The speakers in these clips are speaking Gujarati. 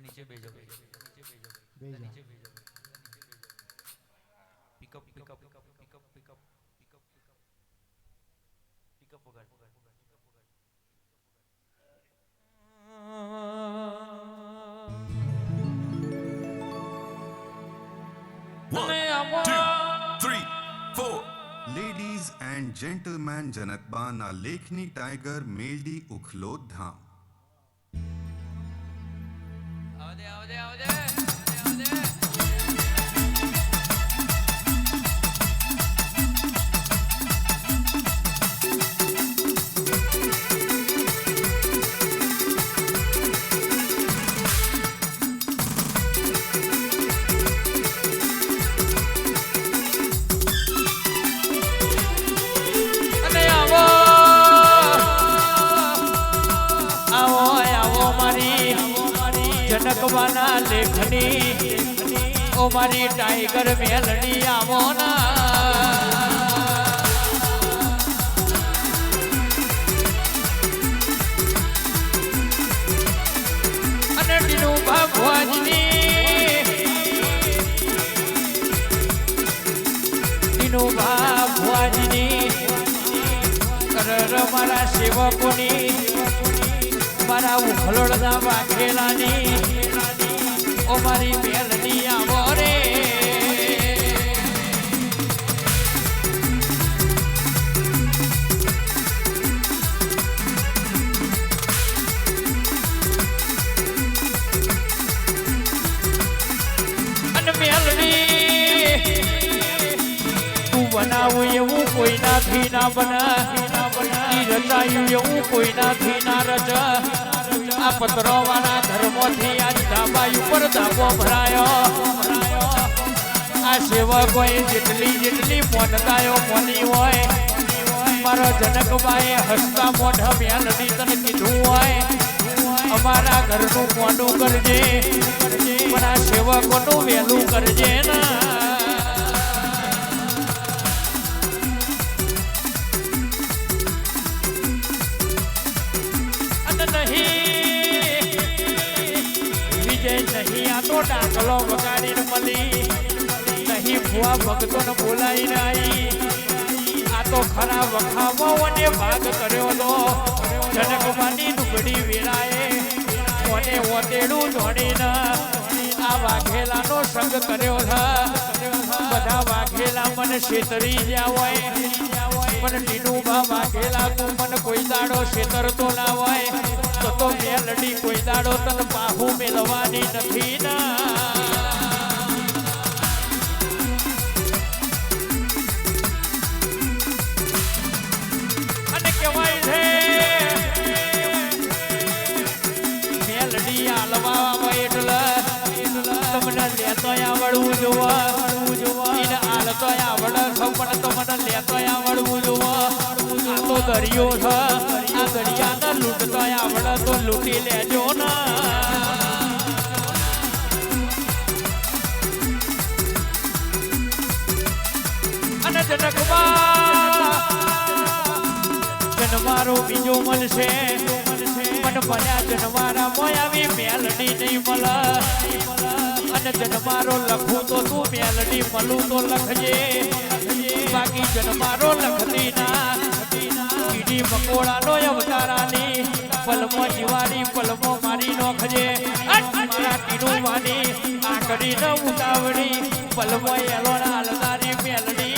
नीचे भेजो पिकअप वगैरह Ladies and gentlemen, जनतबाना लेखनी टाइगर मेलडी उखलोद धाम आवदे जनकवाना लेखनी ओ मारी टाइगर मेलडी आवो ना अने टीनू भाभुआजनी कर मारा सेवकोनी मारा उखलोड़ना वाघेलानी ओ मारी मेलडी आवो रे अन मेलडी तू बनाव एवं कोई ना थी ना बना रचायु एवं कोई ना थी ना रच आ पत्रो वाला धर्मो थी आज धाबा ऊपर धाबो भरायो आ सेवकोए जेटली मोनतायो मोनी होय मारो जनकबाई हसता मोढा मेलडी तने कीधुं होय अमारा घरनुं मोढुं करजे पण आ सेवकोनुं वेलुं करजे ना नहीं आ तो डाकलो वगाड़ी मली नहीं भुआ भक्तों ने बोलाई आई आ तो खरा वखावो ने भाग कर्यो तो जनकवानी डुबड़ी वेराए कोने ओतेडू जोड़ीने आ वाघेला नो संग कर्यो था बधा वाघेला मन शेतरी ज्या होय पण टीनूबा वाघेला को मन कोई दाड़ो शेतर तो ना होय तो मेलडी कोई दाड़ो तन बाहु मेलवानी नथी ना अने केवाय छे मेलडी आलवा आवे એટલે તમને લેતો આવડવું જોવા ઈને આલતો આવડે છે પણ તમને લેતો આવડવું જોવા આ તો દરિયો છે આ દરિયાને લૂંટતો આવડે તો લૂંટી લેજો ના અને જનકબા જનમારો બીજો મળશે પણ ભલ્યા જનમારા મોય આવી મેલડી નહીં મળે અને જનમારો લખું તો તું મેલડી મળું તો લખજે બાકી જનમારો લખતી ના કીડી મકોડાનો અવતારાની પલમો જીવાની પલમો મારી નોખજે મારા ટીનુવાની આકડી ન ઉતાવળી પલમો એલોના હલદારી મેલડી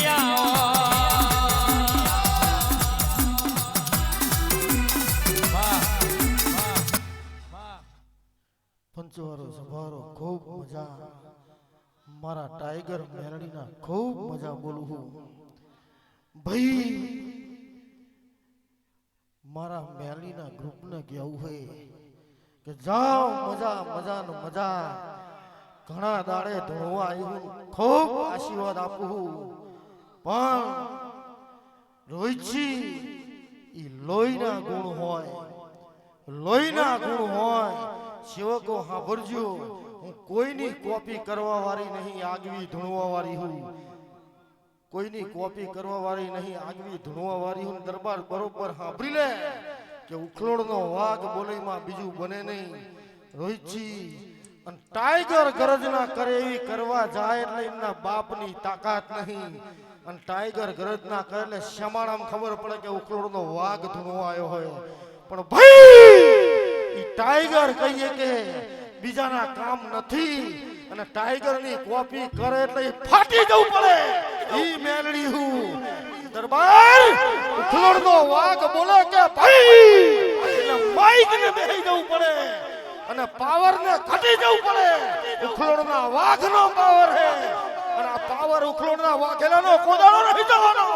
पंचवारो सभारो खूब मजा मारा टाइगर मेलडी ना खूब मजा बोलू हूँ भाई मारा मेलडी ना ग्रुप ने गया है कि जाओ मजा मजा न मजा घना दाड़े धोवा आई हूँ खूब आशीर्वाद आपू हूँ पण रोहितजी ई लोईना गुण होय लोईना गुण होय सेवको हांभळजो हूँ कोईनी कॉपी करवा वाली नहीं आगवी धुणवा वाली हूँ કોઈની કોપી કરવા વાળી નહીં, આગવી ધૂણવા વાળી હું દરબાર બરોબર સાંભળી લે કે ઉખલોડનો વાઘ બોલેમાં બીજું બને નહીં. રોહિતજી અને ટાઈગર ગરજના કરે એવી કરવા જાય એટલે એમના બાપની તાકાત નહીં. અને ટાઈગર ગરજના કરે એટલે શમાણામ ખબર પડે કે ઉખલોડનો વાઘ ધૂણવા આવ્યો હોય. પણ ભાઈ ઈ ટાઈગર કહીએ કે બીજાના કામ નથી, અને ટાઈગરની કોપી કરે એટલે ઈ ફાટી જવું પડે. ઈ મેલડી હું દરબાર ઉખલોડનો વાઘ બોલે કે ભાઈ એટલે માઈક ને બેહી જવું પડે અને પાવર ને ઘટી જવું પડે. ઉખલોડના વાઘનો પાવર છે અને આ પાવર ઉખલોડના વાઘેલાનો કોદાળો નહીં જવાનો.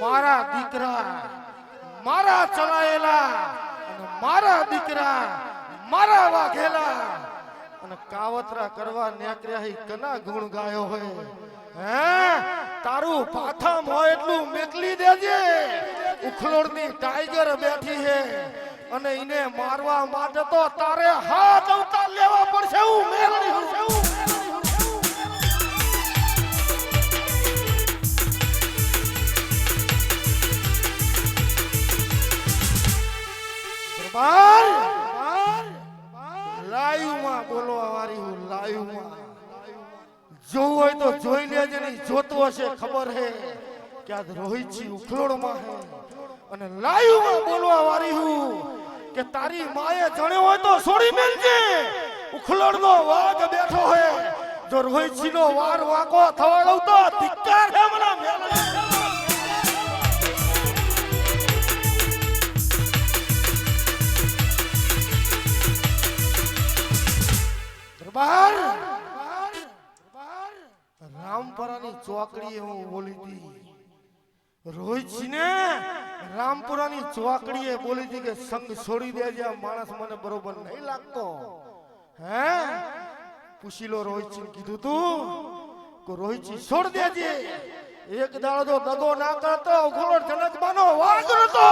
મારા દીકરા મારા ચલાયેલા અને મારા દીકરા મારા વાઘેલા અને કાવતરા કરવા નેકર્યા હી કના ગુણ ગાયો હોય. હે તારું પાથામ હોય એટલું મેકલી દેજે. ઉખલોડની ટાઈગર બેઠી હે અને એને મારવા માટે તો તારે હાથ અવતાર લેવા પડશે. હું મેલડી હું લાઈવમાં બોલવા વાળી હું લાઈવમાં જોવું હોય તો જોઈ લેજે. નહીં જોતો હશે ખબર હે કે આ રોહિતજી ઉખલોડમાં હે. અને લાઈવમાં બોલવા વાળી હું કે તારી માએ જણ્યો હોય તો છોડી મેલજે. ઉખલોડનો વાઘ બેઠો હે. જો રોહિતજીનો વાર વાકો થવા દઉં તો ધિક્કાર હે મને મેલડી. રામપુરાની ચોકડીએ હું બોલી હતી. રોહિતજીને રામપુરાની ચોકડીએ બોલી હતી કે સંગ છોડી દેજે, આ માણસ મને બરોબર નહીં લાગતો. હે પૂછી લો રોહિતજી કીધું તું કે રોહિતજી છોડ દેજે. એક દાડો તો દગો ના કરતો ઉખલોડ જનકબાનો વાઘ નતો.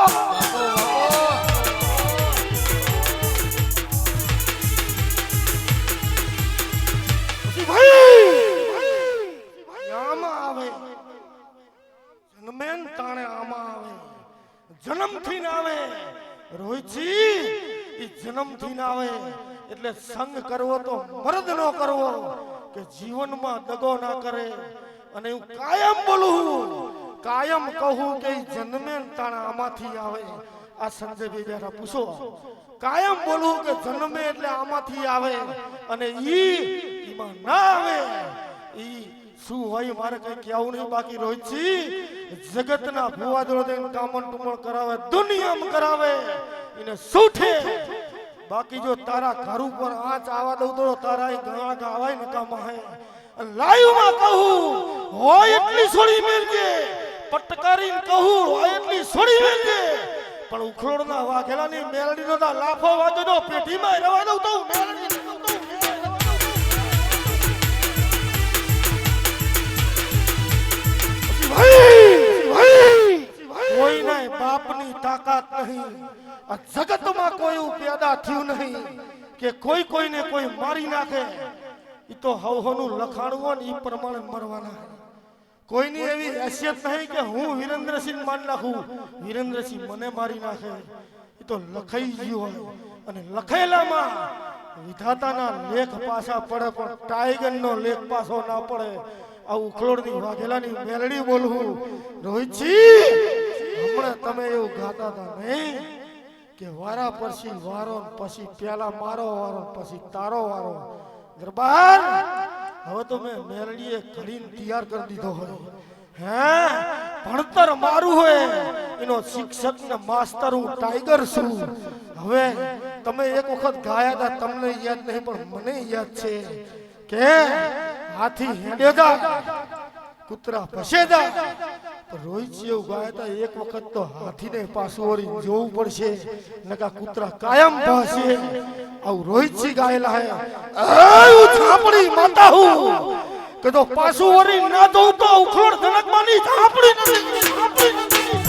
જન્મથી ના આવે રોહિતજી, ઈ જન્મથી ના આવે. એટલે સંગ કરવો તો મર્દ નો કરવો કે જીવનમાં દગો ના કરે. અને હું કાયમ બોલું, કાયમ કહું કે ઈ જન્મે તાણા આમાંથી આવે. આ સંજયભાઈ બેઠા પૂછો, કાયમ બોલું કે જન્મે એટલે આમાંથી આવે અને ઈમાં ના આવે. ઈ શું હોય મારે કઈ કહેવું નહીં. બાકી રોહિતજી જગતના ભુવાદળો દઈને કામણ ટુમણ કરાવે, દુનિયામાં કરાવે એને સૂઠે. બાકી જો તારા ઘર ઉપર આંચ આવા દઉં તો તારા ગણા ગાવાય નકામા હે. લાઈવમાં કહું હોય એટલી છોડી મેલજે. પટકારીને કહું હોય એટલી છોડી મેલજે. પણ ઉખલોડના વાઘેલાની મેલડીનો લાફો વાજો તો પેઢીમાં રવા દઉં તો મેલડી કોઈને બાપની તાકાત નહીં. આ જગતમાં કોઈ પેદા થયું નહીં કે કોઈ કોઈને કોઈ મારી નાખે. ઈ તો હવનું લખાણું હોય ને ઈ પ્રમાણે મરવાના. કોઈની એવી હેસિયત નહીં કે હું વિરેન્દ્રસિંહ મારી નાખું, વિરેન્દ્રસિંહ મને મારી નાખે. ઈ તો લખાઈ ગયું હોય અને લખેલામાં વિધાતાના લેખ પાછા પડે પણ ટાઈગરનો લેખ પાછો ના પડે. આ ઉખલોડની વાઘેલાની મેલડી બોલવું. રોહિતજી હમણાં તમે એવું ગાતા હતા નહીં કે વારા પછી વારો, પછી પેલા મારો વારો, પછી તારો વારો. દરબાર હવે તો મેં મેલડીએ ઘડીને તૈયાર કરી દીધો હોય. હે ભણતર મારું હોય એનો શિક્ષક ને માસ્તર હું ટાઈગર છું. હવે તમે એક વખત ગાયા હતા, તમને યાદ નહીં પણ મને યાદ છે કે હાથી હેડેદા કૂતરા ફસેદા. રોહિતજી એવું ગાયા હતા, એક વખત તો હાથીને પાછું વળી જોવું પડશે નકા કૂતરા કાયમ ભાશે. આવું રોહિતજી ગાયેલા હે. હું ઝાપડી માતા હું કે તો પાછું વળી ના દઉં તો ઉખલોડ જનકમાની ઝાપડી નથી.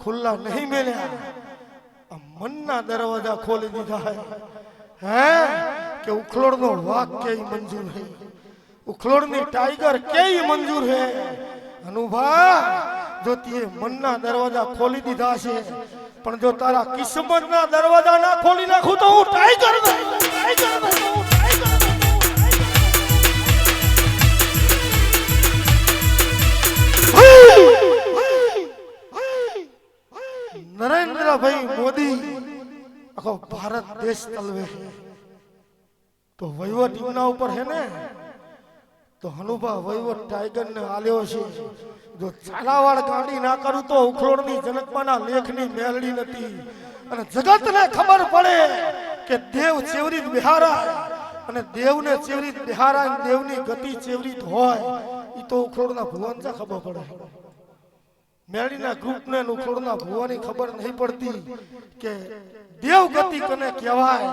ખુલ્લા નહીં મેલ્યા, આ મનના દરવાજા ખોલી દીધા હે કે ઉખલોડનો વાઘ કેય મંજૂર હે, ઉખલોડની ટાઈગર કેય મંજૂર હે. અનુભા જો તે મનના દરવાજા ખોલી દીધા છે, પણ જો તારા કિસ્મતના દરવાજા ના ખોલી નાખું તો હું ટાઈગર નહીં, ટાઈગર નહીં, હું ટાઈગર નહીં. નરેન્દ્રભાઈ મોદી આખો ભારત દેશ ચલવે તો વહીવટ એમના ઉપર હે ને, તો હનુભા વહીવટ ટાઈગર ને આલ્યો છે. જો ચાલાવાળ ગાડી ના કરું તો ઉખલોડની જનકમાના લેખની મેલડી નથી, અને જગતને ખબર પડે કે દેવ ચેવરીત બિહારાય, અને દેવને ચેવરીત બિહારાય, દેવની ગતિ ચેવરીત હોય ઈ તો ઉખલોડના ભુવન જા ખબર પડે. મેળીના ગ્રુપને ઉખલોડના ભુવાની ખબર નહીં પડતી કે દેવ ગતિ કને કહેવાય,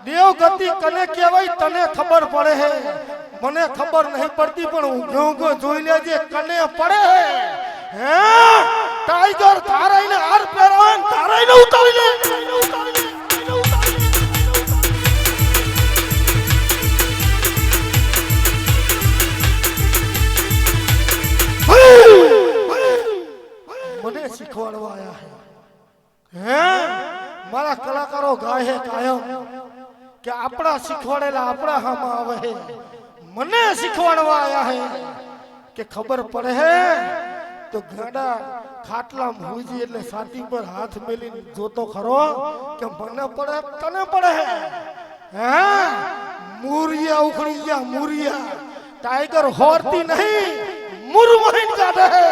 દેવ ગતિ કને કહેવાય તને ખબર પડે હે, મને ખબર નહીં પડતી, પણ હું ગયો જોઈ લેજે કને પડે હે. ટાઈગર તારાઈને હાર પહેરાવે, તારાઈને ઉતારી લે. મને શીખવાડવા આયા હે, મારા કલાકારો ગાય હે કાયમ કે આપણા શીખવાડેલા આપણા હામાં આવે હે. મને શીખવાડવા આયા હે કે ખબર પડે હે તો ગાડા ખાટલામાં હોઈજી એટલે છાતી પર હાથ મેલીને જોતો ખરો કે મને પડે તને પડે હે. મુરિયા ઉખડી ગયા, મુરિયા. ટાઈગર હોરતી નહીં, મુરમહીન કાઢે હે.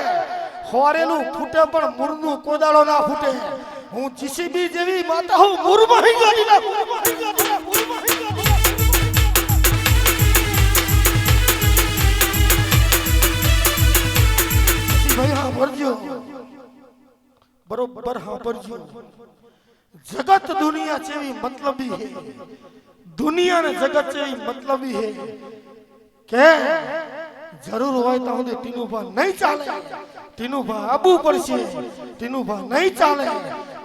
હોરેલું ફૂટે પણ મુરનું કોદાળો ના ફૂટે. હું જીસીબી જેવી માતા હું મુરમહીન કાઢી નાખું. ભાઈ હા ભરજો, બરોબર હા ભરજો. જગત દુનિયા જેવી મતલબી હે, દુનિયા ને જગત જેવી મતલબી હે કે જરૂર હોય તો સુધી ટીનુભા નહીં ચાલે, ટીનુભા આબુ પડશે, ટીનુભા નહીં ચાલે.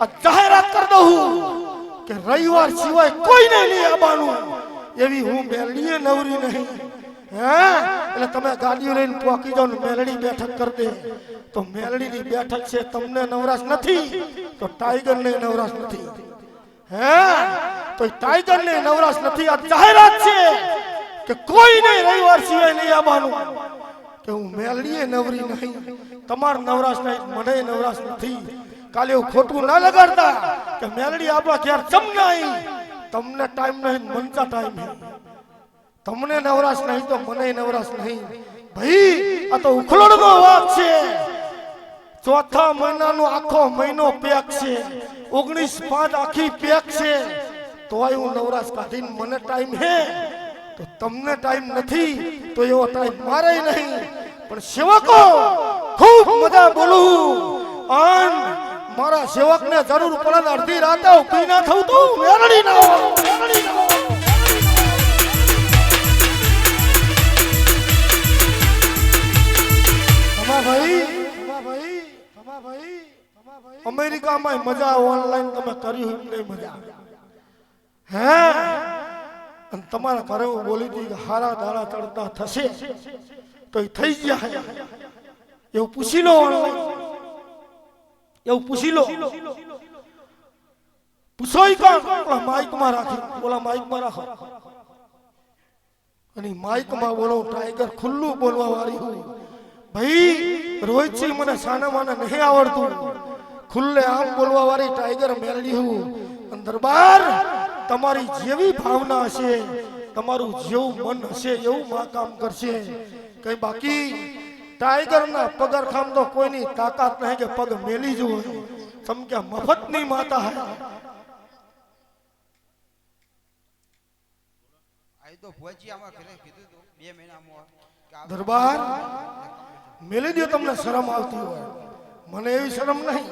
આ જાહેરાત કરી દઉં કે રવિવાર સિવાય કોઈને નહીં આવવાનું, એવી હું મેલડીએ નવરી નહીં. એટલે તમે ગાડીઓ લઈને પોકી જાઓ ને મેલડી બેઠક કરી દે તો મેલડીની બેઠક છે, તમને નવરાશ નથી તો ટાઈગર ને નવરાશ નથી. તો ટાઈગર ને નવરાશ નથી. આ જાહેરાત છે કે કોઈ નહીં રવિવાર સિવાય નહીં આવવાનું, કે હું મેલડીએ નવરી નહીં, તમાર નવરાશ નહીં, મને નવરાશ નથી. કાલે એવું ખોટું ના લગાડતા કે મેલડી આપણા ઘેર ચમ નહીં, તમને ટાઈમ નહીં, મનતા ટાઈમ નહીં. તમને નવરાશ નહીં તો મને નવરાશ નહીં. ભાઈ આ તો ઉખલોડનો વાક છે. ચોથા મહિનાનો આખો મહિનો પેક છે, 19/5 આખી પેક છે, તોય હું નવરાશ કાઢીને મને ટાઈમ હે તો તમને ટાઈમ નથી, તો એવો ટાઈમ મારે નહીં. પણ સેવકો ખૂબ મજા બોલું, અન મારા સેવકને જરૂર પડે અડધી રાતે ઉભી ના થવું તો મેરડી ના હો, મેરડી ના હો. અમેરિકામાં મજા ઓનલાઈન તમે કર્યું એટલે મજા હે. અને તમારા ઘરે હું બોલી હતી કે હારા દાડા ચડતા થશે તો એ થઈ ગયા, એવું પૂછી લો ઓનલાઈન, એવું પૂછી લો. પૂછો ઓલા માઇકમાં રાખી, ઓલા માઇકમાં રાખો અને માઇકમાં બોલો. ટાઈગર ખુલ્લું બોલવા વાળી હું. ભાઈ રોહિતસિંહ મને સાના માના નહીં આવડતું, ખુલ્લે આમ બોલવા વાળી ટાઈગર મેળવી હું. દરબાર તમારી જેવી ભાવના હશે, તમારું જેવું મન હશે એવું માં કામ કરશે. કઈ બાકી ટાઈગરના પગરખામ તો કોઈની તાકાત નહીં કે પગ મેલી જ હોય. તમ કે મફતની માતા હે. દરબાર મેલી દો, તમને શરમ આવતી હોય, મને એવી શરમ નહીં.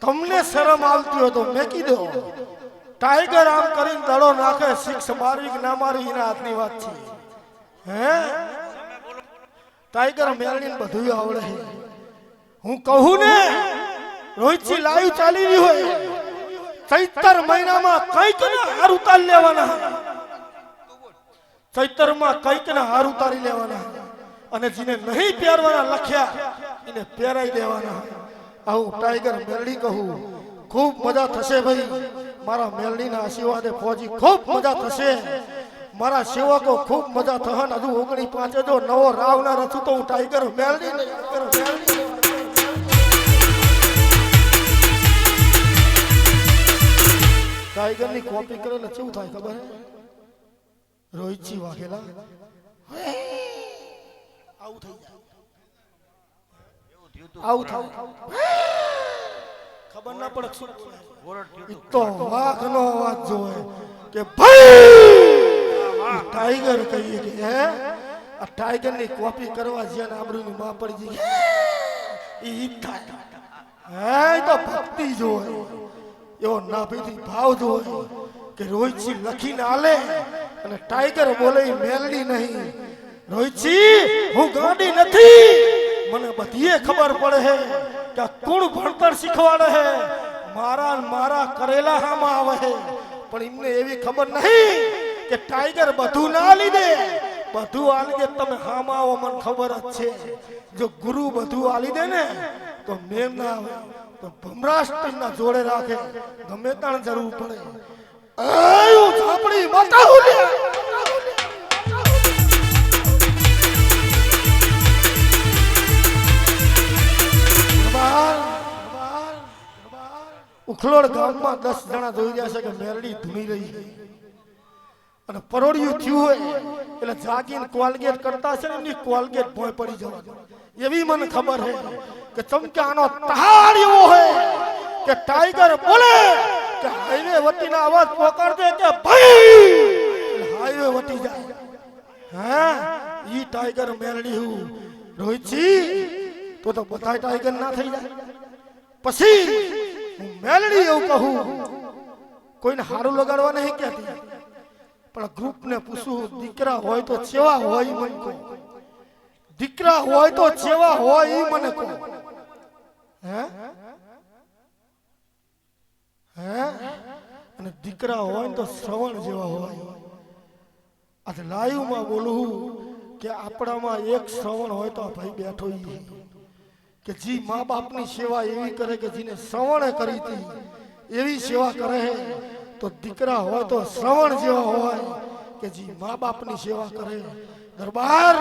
તમને શરમ આવતી હોય તો મેકી દો. ટાઈગર આમ કરીને દડો નાખે, સિક્સ મારવી કે ના મારવી એના હાથની વાત છે. હે ટાઈગર મેળવીને બધું આવડે છે. હું કહું ને રોહિતજી લાઈવ ચાલી રહ્યું હોય ચૈતર મહિનામાં કઈક ને હાર ઉતારી લેવાના ચૈતરમાં કઈક ને હાર ઉતારી લેવાના અને જેને નહીં પહેરવાના લખ્યા એને પહેરાઈ દેવાના આવું ટાઈગર મેલડી કહું ખૂબ મજા થશે ભાઈ મારા મેલડીના આશીર્વાદે ફોજી ખૂબ મજા થશે મારા સેવકો ખૂબ મજા થહન હજુ 19 જો નવો રાવના રચું તો હું ટાઈગર મેલડી ટાઈગર ની કોપી કરે એટલે કેવું થાય ખબર હે રોહિતજી વાઘેલા આવું થઈ જાય આવું થાવ ખબર ના પડે શું તો વાઘનો અવાજ જોવે કે ભાઈ ટાઈગર કહીએ કે હે આ ટાઈગર ની કોપી કરવા જ્યાં આબરૂની માં પડી ગઈ ઈ થાય હે તો ભક્તિ જોવે એવો નાભીથી ભાવ જોવે કે રોહિતજી લખીને આલે અને ટાઈગર બોલે મેલડી નહીં રોહિતજી હું ગાડી નથી મને બધીએ ખબર પડે હે કે કોણ ભણતર શીખવાડે હે મારા કરેલા હામાં આવે હે પણ એમને એવી ખબર નહીં કે ટાઈગર બધું ના લીધે બધું આલી દે તમે હામાં આવો મને ખબર જ છે જો ગુરુ બધું આલી દે ને તો મેમ ના આવે તો ભમરાષ્ટ્રના જોડે રાખે ગમે તાણ જરૂર પડે આયું ઝાપડી બતાવું લે ઉખલોડ ગામમાં 10 જણા જોઈ રહ્યા છે કે મેરડી ધૂણી રહી છે અને પરોડિયું થયું હોય એટલે જાગીને કોલગેટ કરતા છે ને એમની કોલગેટ ભોય પડી જવા એવી મને ખબર છે કે ચમકાનો તહાડ એવો હોય કે ટાઈગર બોલે કે હાઈવે વટીના અવાજ પોકારદે કે ભાઈ હાઈવે વટી જાય હા ઈ ટાઈગર મેરડી હું રોહિતજી તો બધા ટાઈગર ના થઈ જાય પછી હું મેલડી એવું કહું કોઈને હારું લગાડવા નહીં કહેતી પણ ગ્રુપ ને પૂછું દીકરા હોય તો ચેવા હોય મને કહો દીકરા હોય તો ચેવા હોય ઈ મને કહો હે હે અને દીકરા હોય તો શ્રવણ જેવા હોય આજે લાઈવ માં બોલું કે આપણામાં એક શ્રવણ હોય તો ભાઈ બેઠો ઈ કે જી મા બાપની સેવા એવી કરે કે જીને શ્રવણે કરી હતી એવી સેવા કરે તો દીકરા હોય તો શ્રવણ જેવા હોય કે જી મા બાપની સેવા કરે દરબાર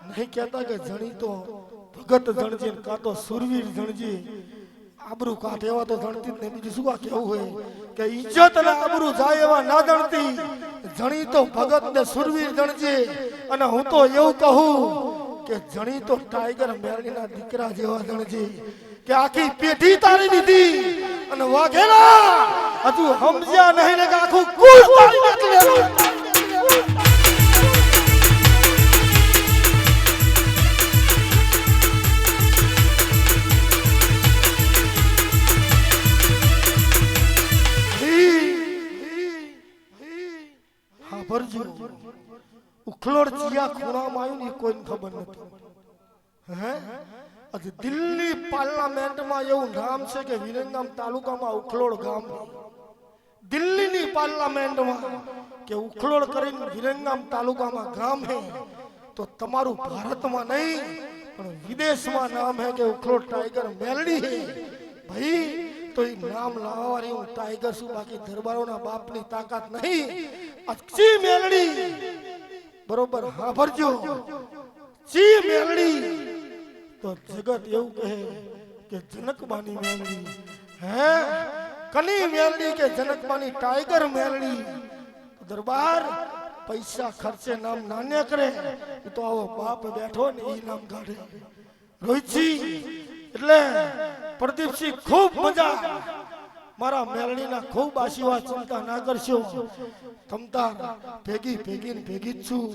નહીં કહેતા કે જણી તો ભગત જણજે કાં તો સુરવીર જણજે આબરૂ કાઢ એવા તો જણતી જ નહીં બીજું શું આ કેવું હોય કે ઇજ્જત અને આબરૂ જાય એવા ના જણતી જણી તો ભગત ને સુરવીર જણજે અને હું તો એવું કહું કે જણી તો ટાઈગર મેરડીના દીકરા જેવા જણજે કે આખી પેઢી તારી દીધી અને વાઘેલા હજુ સમજ્યા નહીં ને કે આખું કુલ તારી નાખલેલું હા ભરજો ઉખલોડ ચિયા ખૂણામાં આવ્યું ને કોઈને ખબર નથી હે આજે દિલ્હી પાર્લામેન્ટમાં એવું નામ છે કે વિરંગામ તાલુકામાં ઉખલોડ ગામ દિલ્હીની પાર્લામેન્ટમાં કે ઉખલોડ કરીને વિરંગામ તાલુકામાં ગામ હે તો તમારું ભારતમાં નહીં પણ વિદેશમાં નામ હે કે ઉખલોડ ટાઈગર મેલડી હે ભાઈ તો એ નામ લાવવાની હું ટાઈગર છું બાકી દરબારોના બાપની તાકાત નહીં અક્ષી મેલડી બરોબર હા ભરજો ચી મેલડી તો જગત એવું કહે કે જનકબાની મેલડી હે કની મેલડી કે જનકબાની ટાઈગર મેલડી દરબાર પૈસા ખર્ચે નામ નાન્ય કરે તો આવો બાપ બેઠો ને ઈ નામ કાઢે રોહિતજી એટલે પ્રદીપસિંહ ખૂબ મજા મારા મેલડીના ખૂબ આશીર્વાદ ચિંતા ના કરશો તમતા ભેગી જ છું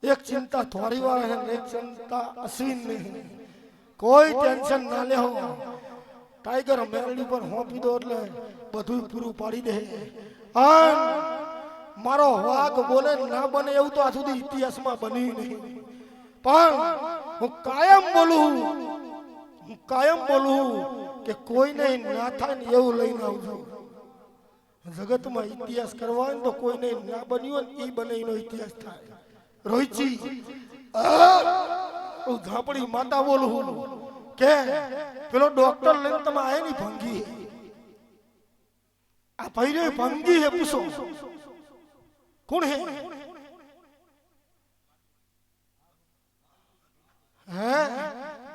એક ચિંતા થોડી વાર એક ચિંતા અશ્વિન નહીં કોઈ ટેન્શન ના લેવો ટાઈગર મેલડી પર હોપી દો એટલે બધું પૂરું પાડી દે મારો વાઘ બોલે ના બને એવું તો આ સુધી ઇતિહાસમાં બન્યું નહીં પણ હું કાયમ બોલું હું કાયમ બોલું કે કોઈને ના થાય ને એવું લઈને આવજો. જગતમાં ઇતિહાસ કરવા હોય ને તો કોઈને ના બન્યો ને એ બને એનો ઇતિહાસ થાય. રોહિતજી હું ઝાપડી માતા બોલું કે પેલો ડોક્ટર લઈને તમે આયા ની ભંગી આ ભાઈ ભંગી હે પૂછો કોણ હે હે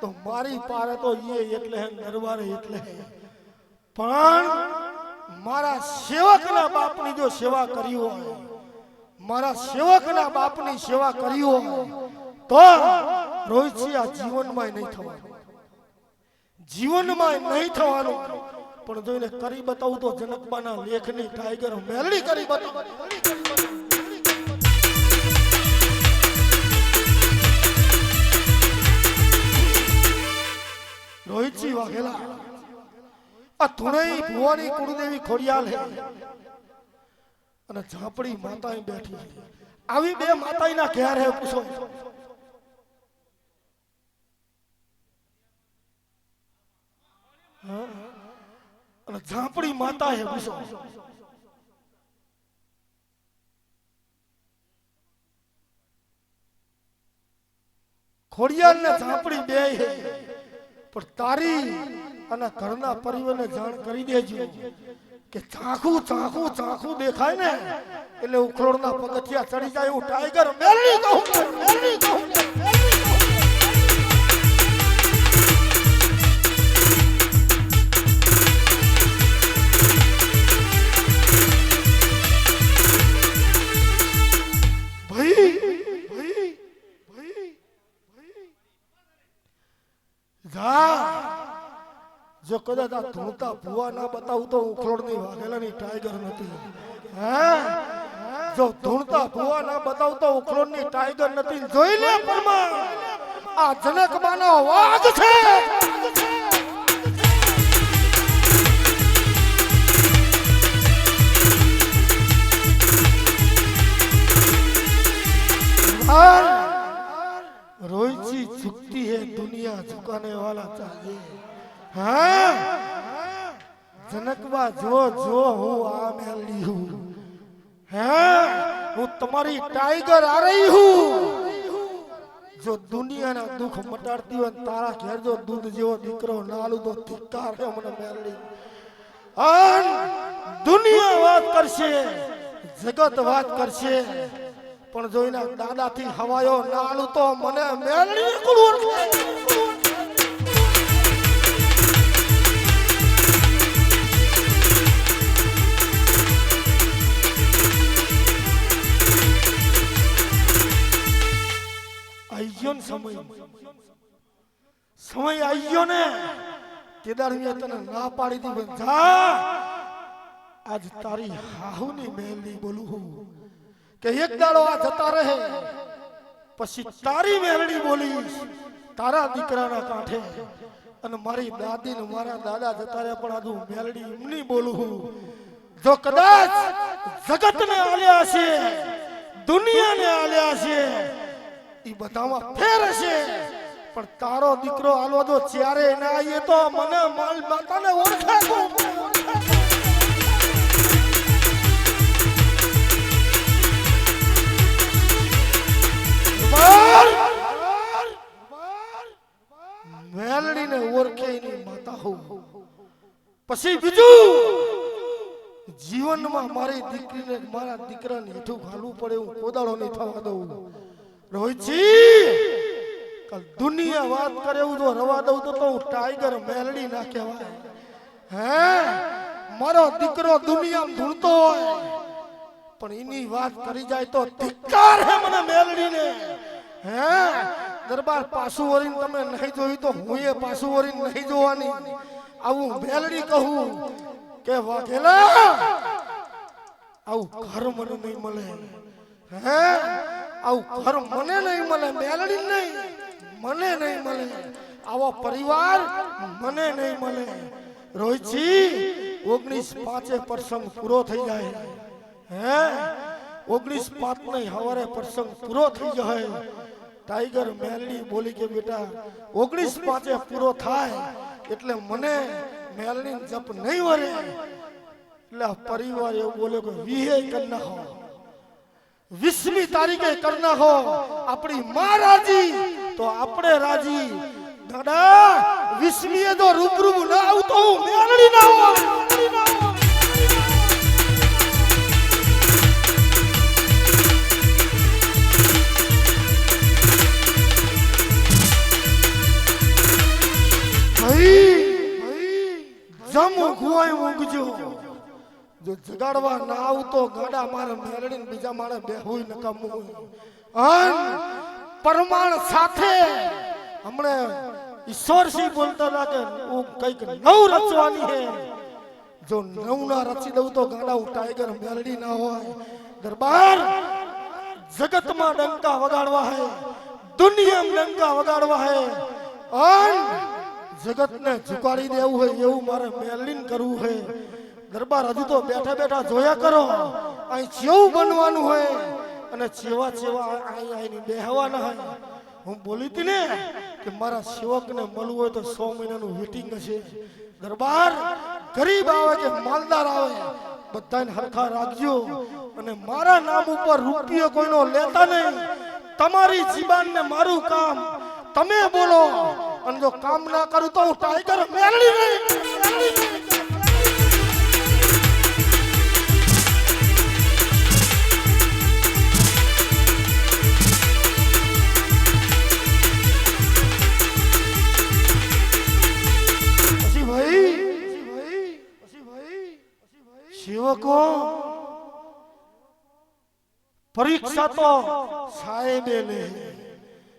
તો મારી પારે તો એ એટલે હે દરબારે એટલે હે પણ મારા સેવકના બાપની જો સેવા કરી હોય મારા સેવકના બાપની સેવા કરી હોય તો રોહિતજી આ જીવનમાં નહીં થવાનું જીવનમાં નહીં થવાનું પણ જોઈને કરી બતાવું તો જનકબાના લેખની ટાઈગર મેલડી કરી બતાવું. રોહિતજી વાઘેલા આ ધુણઈ ભુવાની કુળદેવી ખોડિયાલ હે અને ઝાપડી માતા બેઠી આવી બે માતાના ઘેર હે પૂછો અને ઝાપડી માતા હે પૂછો ખોડિયાલ ને ઝાપડી બે હે પણ તારી અને ઘરના પરિવારને જાણ કરી દેજો કે ચાખું ચાખું ચાખું દેખાય ને એટલે ઉખરોડના પગથિયા ચડી જાય હું ટાઈગર મેલડી કહું મેલડી કહું. જો કદાચ આ ધૂણતા ભુવા ના બતાવું તો ઉખરોડની વાઘેલાની ટાઈગર નથી. જો ધૂણતા ભુવા ના બતાવું તો ઉખરોડની ટાઈગર નથી. જોઈ લે પરમાર આ જનકબાનો વાઘ છે. रोहितजी झुकती है दुनिया झुकाने वाला चाहिए. हाँ जनकबा जो जो हूँ आ मेलडी हूँ. हाँ હું તમારી ટાઈગર આ રહી હું. જો દુનિયાના દુઃખ મટાડતી હોય તારા ઘેર જો દૂધ જેવો દીકરો નાલું તો ધિક્કાર છે મને મેલડી. અન દુનિયા વાત કરશે જગત વાત કરશે પણ જોઈના દાદાથી હવાયો નાલું તો મને મેલડી કુળવર. આઈયો ને સમય આઈયો ને કેદાર મેં તને ના પાડી દી બંધા. આજ તારી હાહુની મેલડી બોલું હું કે એક દાડો આ જતા રહે પછી તારી મેલડી બોલીશ તારા દીકરાના કાંઠે અને મારી દાદી ને મારા દાદા જતા રહે પણ આજુ મેલડી એમની બોલું હું. જો કદાચ જગતને આલ્યા છે દુનિયાને આલ્યા છે ઈ બધામાં ફેર હશે પણ તારો દીકરો આલો તો ચારે ના આવીએ તો મને માલ માતાને ઓળખે. મેલડીને ઓળખે એની માતા હોઉં. પછી બીજું જીવનમાં મારી દીકરીને મારા દીકરાને હેઠું ઘાલવું પડે હું કોદાળો નહીં થવા દઉં. રોહિતજી કાલ દુનિયા વાત કરે એવું જો રવા દઉં તો હું ટાઈગર મેલડી ના કહેવાય. હે મારો દીકરો દુનિયામાં ધૂળતો હોય પણ એની વાત કરી જાય તો ધિક્કાર હે મને મેલડીને. હે દરબાર પાછું વરીને તમે નહીં જોયું તો હું એ પાછું વરીને નહીં જોવાની. આવું મેલડી કહું કે વાઘેલા આવું ઘર મને નહીં મળે. હે આવું ઘર મને નહીં મળે મેલડી નહીં મને નહીં મળે. આવો પરિવાર મને નહીં મળે. રોહિતજી 19/5 પ્રસંગ પૂરો થઈ જાય. હે 19/5 નહીં હવારે પ્રસંગ પૂરો થઈ જાય ટાઈગર મેલડી બોલી કે બેટા 19/5 પૂરો થાય એટલે મને મેલડી જપ નહીં વરે એટલે પરિવાર એવું બોલ્યો કે 20 કરી નાખો 20મી તારીખે કરી નાખો આપણી માં રાજી તો આપણે રાજી દાદા 20મીએ તો રૂબરૂ ના આવતો હું મેલડી ના હોય જમો ખુવાય ઊંઘજો જો જગાડવા ના આવતો ગાડા મારે મેલડીને બીજા મારે બેહુય નકામું અન પરમાણ સાથે હમણે ઈશ્વરસિંહ બોલતા હતા કે હું કઈક નવ રચવાની હે જો નવ ના રચી દઉં તો ગાડા હું ટાઈગર મેલડી ના હોય દરબાર જગતમાં ડંકા વગાડવા હે દુનિયામાં ડંકા વગાડવા હે અન જગતને ઝુકાડી દેવું હોય એવું મારે મેલડીને કરવું હોય દરબાર હજુ તો બેઠા બેઠા જોયા કરો અહીં જેવું બનવાનું હોય અને જેવા જેવા અહીં બેહવાના હોય હું બોલી હતી ને કે મારા સેવકને મળવું હોય તો 100 મહિનાનું વેટિંગ હશે દરબાર ગરીબ આવે કે માલદાર આવે બધાને હરખા રાખજો અને મારા નામ ઉપર રૂપિયો કોઈનો લેતા નહીં તમારી જીબાનને મારું કામ તમે બોલો અને જો કામ ના કરું તો હું ટાઈગર મેલડી નહીં સેવકો પરીક્ષા તો સાહેબે લે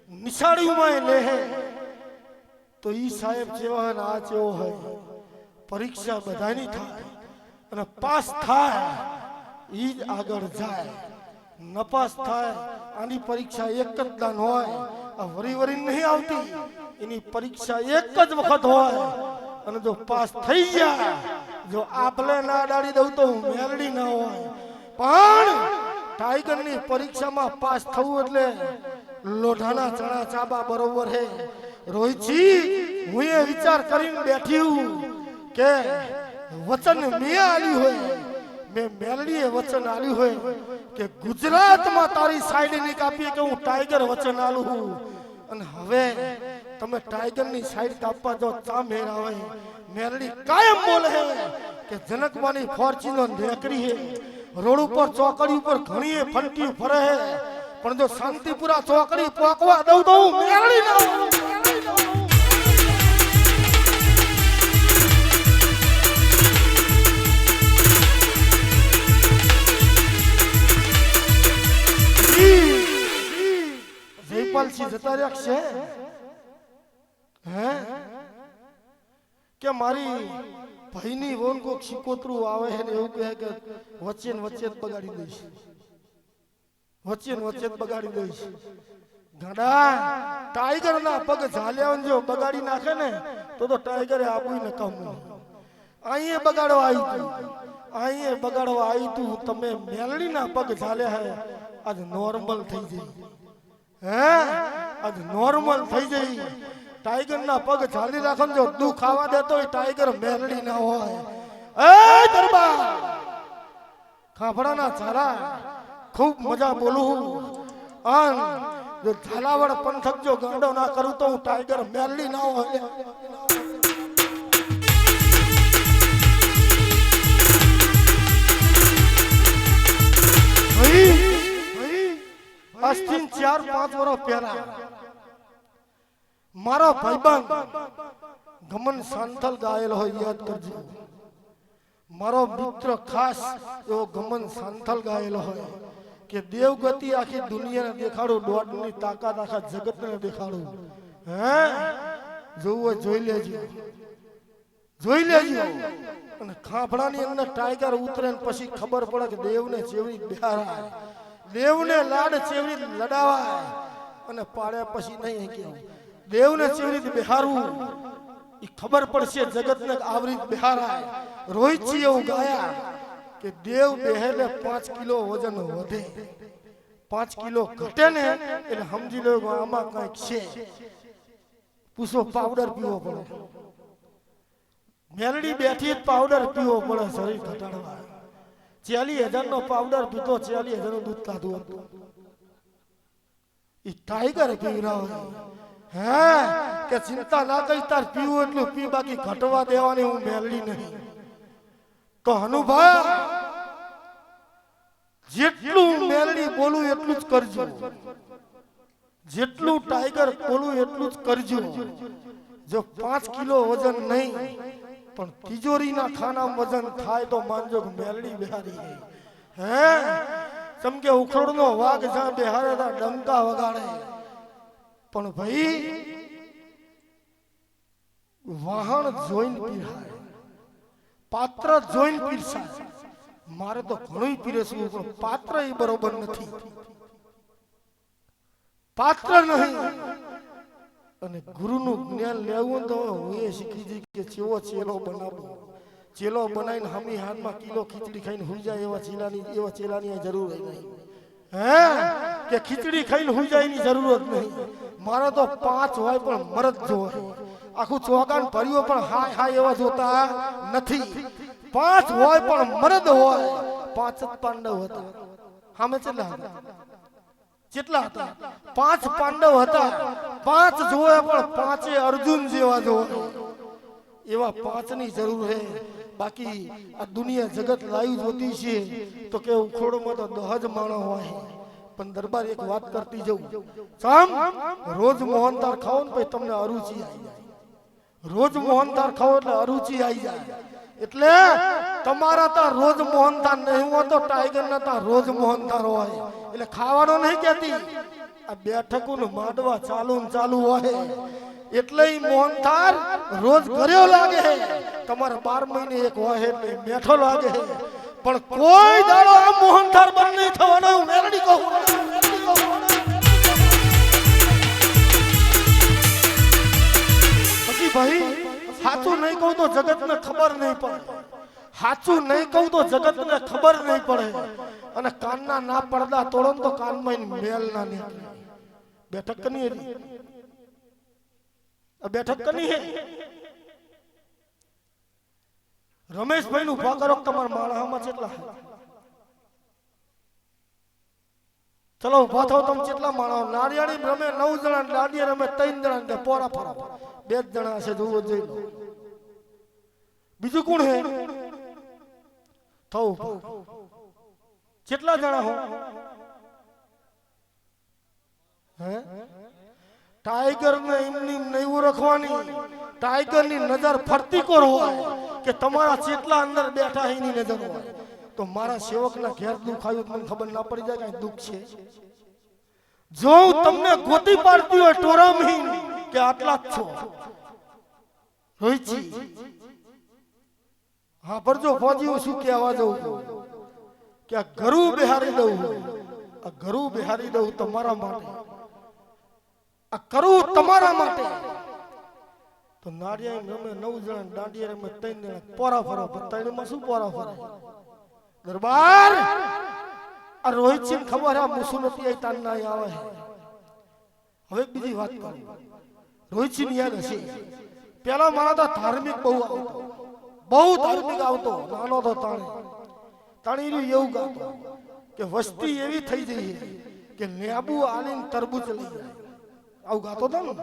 નિશાળીમાં લે તો ઈ સાહેબ જેવા હોય ને આ જેવો હોય પરીક્ષા બધાની થાય અને પાસ થાય ઈ જ આગળ જાય નપાસ થાય આની પરીક્ષા એક જ દાન હોય આ વરી વરી નહીં આવતી એની પરીક્ષા એક જ વખત હોય અને જો પાસ થઈ જાય જો આપલે ના ડાળી દઉં તો મેલડી ના હોય પણ ટાઈગર ની પરીક્ષામાં પાસ થવું એટલે લોઢાના ચણા ચાબા બરોબર હે રોહિતજી હું એ વિચાર કરીને બેઠી હું કે વચન મેં આલ્યું હોય મેં મેલડીએ વચન આલ્યું હોય કે ગુજરાતમાં તારી સાઈડ ની કાપી કે હું ટાઈગર વચન આલું હું અને હવે તમે ટાઈગર ની સાઈડ કાપવા જો ચા મેર આવે મેલડી કાયમ બોલે હે કે જનકવાની ફોર્ચ્યુનર નેકરી હે રોડ ઉપર ચોકડી ઉપર ઘણી ફંટી ફરે હે પણ જો શાંતિપુરા ચોકડી પોકવા દઉં તો હું મેલડી ના જયપાલસિંહ જતા રહ્યા છે હે કે મારી ભાઈની વોન કોક શિકોતરું આવે છે ને એવું કહે કે વચ્ચે ને વચ્ચે જ બગાડી દઈશ વચ્ચે ને વચ્ચે જ બગાડી દઈશ ગાડા ટાઈગર ના પગ ઝાલ્યા જો બગાડી નાખે ને તો ટાઈગરે આબુય નકામું અહીંયા બગાડવા આવી તું તમે મેલડી ના પગ ઝાલ્યા હે આજ નોર્મલ થઈ જાય હે આજ નોર્મલ થઈ જાય ટાઈગર ના પગ ઝાલી રાખો જો દુઃખ ખાવા દેતો હોય ટાઈગર મેલડી ના હોય એ દરબાર ખાફડાના ઝાલા ખૂબ મજા બોલું અન જો ઝાલાવડ પંથક જો ગાંડો ના કરું તો હું ટાઈગર મેલડી ના હોય આજથી 4-5 વર્ષ પહેલા મારો ભાઈબંધ ગમન સાંથલ ગાયેલો હોય યાદ કરજો મારો મિત્ર ખાસ એવો ગમન સાંથલ ગાયેલો હોય કે દેવગતિ આખી દુનિયાને દેખાડું દોડની તાકાત આખા જગતને દેખાડું હે જોવું જોઈ લેજો અને ખાફડાની અંદર ટાઈગર ઉતરે ને પછી ખબર પડે કે દેવને ચેવડી બિહારાય દેવને લાડ ચેવડી લડાવાય અને પાડ્યા પછી નહીં કેવું દેવને ચેવડી બિહારવું એ ખબર પડશે જગતને આવરી બિહારાય રોહિતજી એવું ગાયા કે દેવ બેહેલે 5 કિલો વજન વધે 5 કિલો ઘટે ને એટલે સમજી લો કે આમાં કંઈક છે. પૂછો પાવડર પીવો પડે, મેલડી બેઠી જ પાવડર પીવો પડે શરીર ઘટાડવા. 40,000 નો પાવડર પીતો 40,000 નું દૂધ કાઢું હતું. એ ટાઈગર પીવરાવ હે કે ચિંતા ના કરી તાર પીવું એટલું પી, બાકી ઘટવા દેવાની હું મેલડી નહીં. તો હનુભા જેટલું મેલડી બોલું એટલું જ કરજો, જેટલું ટાઈગર બોલું એટલું જ કરજો. જો 5 કિલો વજન નહીં પણ તિજોરીના ખાનામાં વજન થાય તો માનજો કે મેલડી બિહારી હે. સમ કે ઉખડનો વાઘ જ્યાં બેહારે તા ડંકા વગાડે, પણ ભાઈ વાહન જોઈને પીરાય, પાત્ર જોઈને પીરસાય. મારે તો ઘણું પીરસવું પણ પાત્ર એ બરોબર નથી, પાત્ર નહીં. અને ગુરુનું જ્ઞાન લેવું તો હું એ શીખી જઈ કે ચેવો ચેલો બનાવવો. ચેલો બનાવીને હમી હાથમાં કિલો ખીચડી ખાઈને હુઈ જાય એવા ચેલાની જરૂર નહીં. હે કે ખીચડી ખાઈને હુઈ જાય એની જરૂરત નહીં. મારે તો 5 હોય પણ મરદ જોવે, આખું ચોગાન ભર્યું પણ હાય હાય એવા જોતા નથી. 5 હોય પણ મરદ હોય. 5 જ પાંડવ હતા. સામે કેટલા હતા? 5 પાંડવ હતા. 5 જોવે પણ 5 અર્જુન જેવા જોવે. એવા 5 ની જરૂર છે. બાકી આ દુનિયા જગત લાઈવ જોતી છે તો કે ઉખોડમાં તો 10 જ માણસ હોય. પણ દરબાર એક વાત કરતી જઉં, સામ રોજ મોહનથાળ ખાઓ ને પછી તમને અરુચિ આવી જાય. રોજ મોહનથાળ ખાઓ એટલે અરુચિ આવી જાય. એટલે તમારા ત્યાં રોજ મોહનથાળ નહીં હોય તો ટાઈગર ના ત્યાં રોજ મોહનથાળ હોય. એટલે ખાવાનો નહીં કહેતી, આ બેઠકો ને માંડવા ચાલુ હોય. એટલે મોહનથાળ રોજ કર્યો લાગે, તમારે 12 મહિને એક હોય એટલે મેઠો લાગે. પણ કોઈ દાડો આ મોહનથાળ બંધ નહીં થવાનો, હું મેલડી કહું. પછી ભાઈ સાચું નહીં કહું તો જગતને ખબર નહીં પડે, સાચું નહીં કહું તો જગતને ખબર નહીં પડે. અને કાનના ના પડદા તોડો તો કાનમાં મેલ ના નીકળે. બેઠક કની હતી, બેઠક કની હે રમેશભાઈ નું ઉભા કરો. તમારા માળામાં કેટલા? ચલો ઉભા થાવ. તમે કેટલા માણસ? નારિયાળી રમે 9 જણા, દાડિયા રમે 3 જણા, પોરા ફરા 2 જણા હશે. જોવો જોઈ લો. બીજું કોણ હે? થવું કેટલા જણા હો? હે ટાઈગર ને એમની નહીં ઓળખવાની. ટાઈગર ની નજર ફરતી કોર હોય કે તમારા ચેટલા અંદર બેઠા એની નજર હોય. તો મારા સેવકના ઘેર દુઃખ આવ્યું મને ખબર ના પડી જાય કઈ દુઃખ છે. જો તમને ગોતી પાડતી હોય ટોરામહીન કે આટલા જ છો રોહિતજી, હા પરજો ફોજી શું કહેવા જવું કે આ ઘરું બિહારી દઉં, આ ઘરું બિહારી દઉં તમારા માટે, આ કરું તમારા માટે. તો નારિયા રમે 9 જણા, દાંડિયા રમે 3 જણા, પોરા ફરો. ત્રણમાં શું પોરા ફરે? દરબાર આ રોહિતસિંહ ખબર આ મુસુનતી આઈ તાન ના આવે. હવે બીજી વાત કરું. રોહિતસિંહ યાદ હશે પેલા મારા તો ધાર્મિક બહુ આવતો, બહુ ધાર્મિક આવતો. નાનો તો તાણી એવું ગાતો કે વસ્તી એવી થઈ જઈ કે લેબુ આલીને તરબૂચ લઈ જાય. આવું ગાતો હતો ને.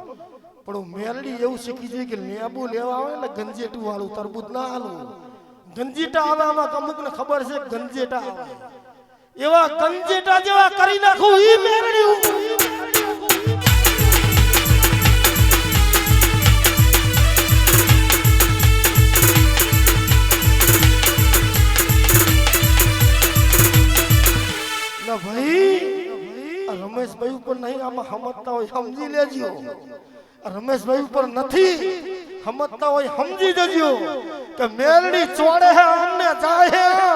પણ મેલડી એવું શીખી છે કે લેબુ લેવા આવે એટલે ગંજેટું વાળું તરબૂચ ના હાલવું. ગંજીટા આવે, આમાં અમુક ને ખબર છે ગંજેટા આવે, એવા ગંજેટા જેવા કરી નાખું ઈ મેલડી. ના ભાઈ રમેશભાઈ ઉપર નહીં આમાં સમજતા હોય સમજી લેજો. રમેશભાઈ ઉપર નથી સમજતા હોય સમજી જજો કે મેલડી ચોડે હે અમને જાય હે,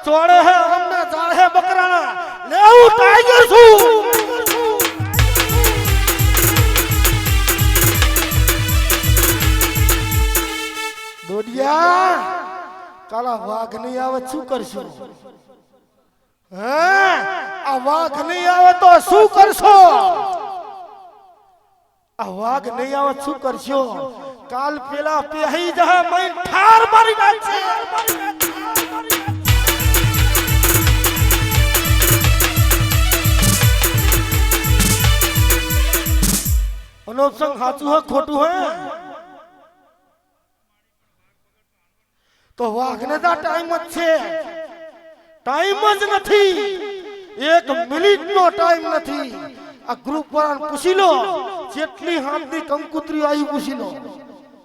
ચોડે હે અમને જાય હે બકરાના લેવું ટાઈગર છું. દોડિયા કાલા વાઘ નહીં આવે શું કરશું? હે આ વાઘ નહીં આવે તો શું કરશો? આ વાઘ નહીં આવે શું કરશો? કાલ પેલા પેહી જહે મઈ ઠાર મારી નાખશે. અનોપસંગ સાચું હે ખોટું હે? તો વાઘને તો ટાઈમ જ છે, ટાઈમ જ નથી, 1 મિનિટનો ટાઈમ નથી. આ ગ્રુપ વાળાને પૂછી લો, જેટલી હાથની કંકુતરીઓ આવી પૂછી લો,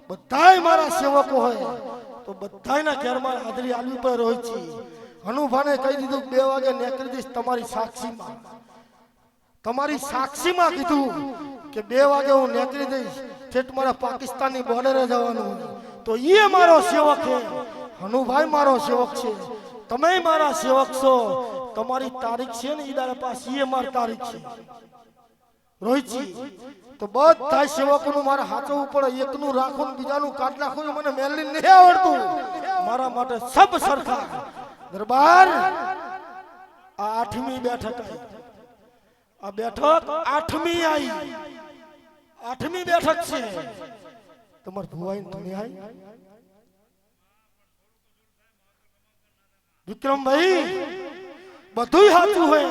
બધાય મારા સેવકો હોય તો બધાયના ઘરમાં હાજરી આલવી પડે. રોહિતજી હનુભાને કહી દીધું 2 વાગે નીકળી જઈશ તમારી સાક્ષીમાં, તમારી સાક્ષીમાં કીધું કે 2 વાગે હું નીકળી જઈશ, ઠેઠ મારા પાકિસ્તાનની બોર્ડરે જવાનું. તો એ મારો સેવક છે, હનુભાઈ મારો સેવક છે, તમે મારા સેવક છો. તમારી તારીખ છે ને ઈદારા પાસે એ મારી તારીખ છે. રોહિતજી તો બધા સેવકોનું મારે હાચવવું પડે, એકનું રાખું બીજાનું કાઢ નાખું મને મેલડી નહીં આવડતું. મારા માટે સબ સરખા. દરબાર આ 8મી બેઠક આવી, આ બેઠક 8મી આવી, 8મી બેઠક છે. તમાર ભુવાઈ ધણી આવી વિક્રમભાઈ, બધું સાચું હોય,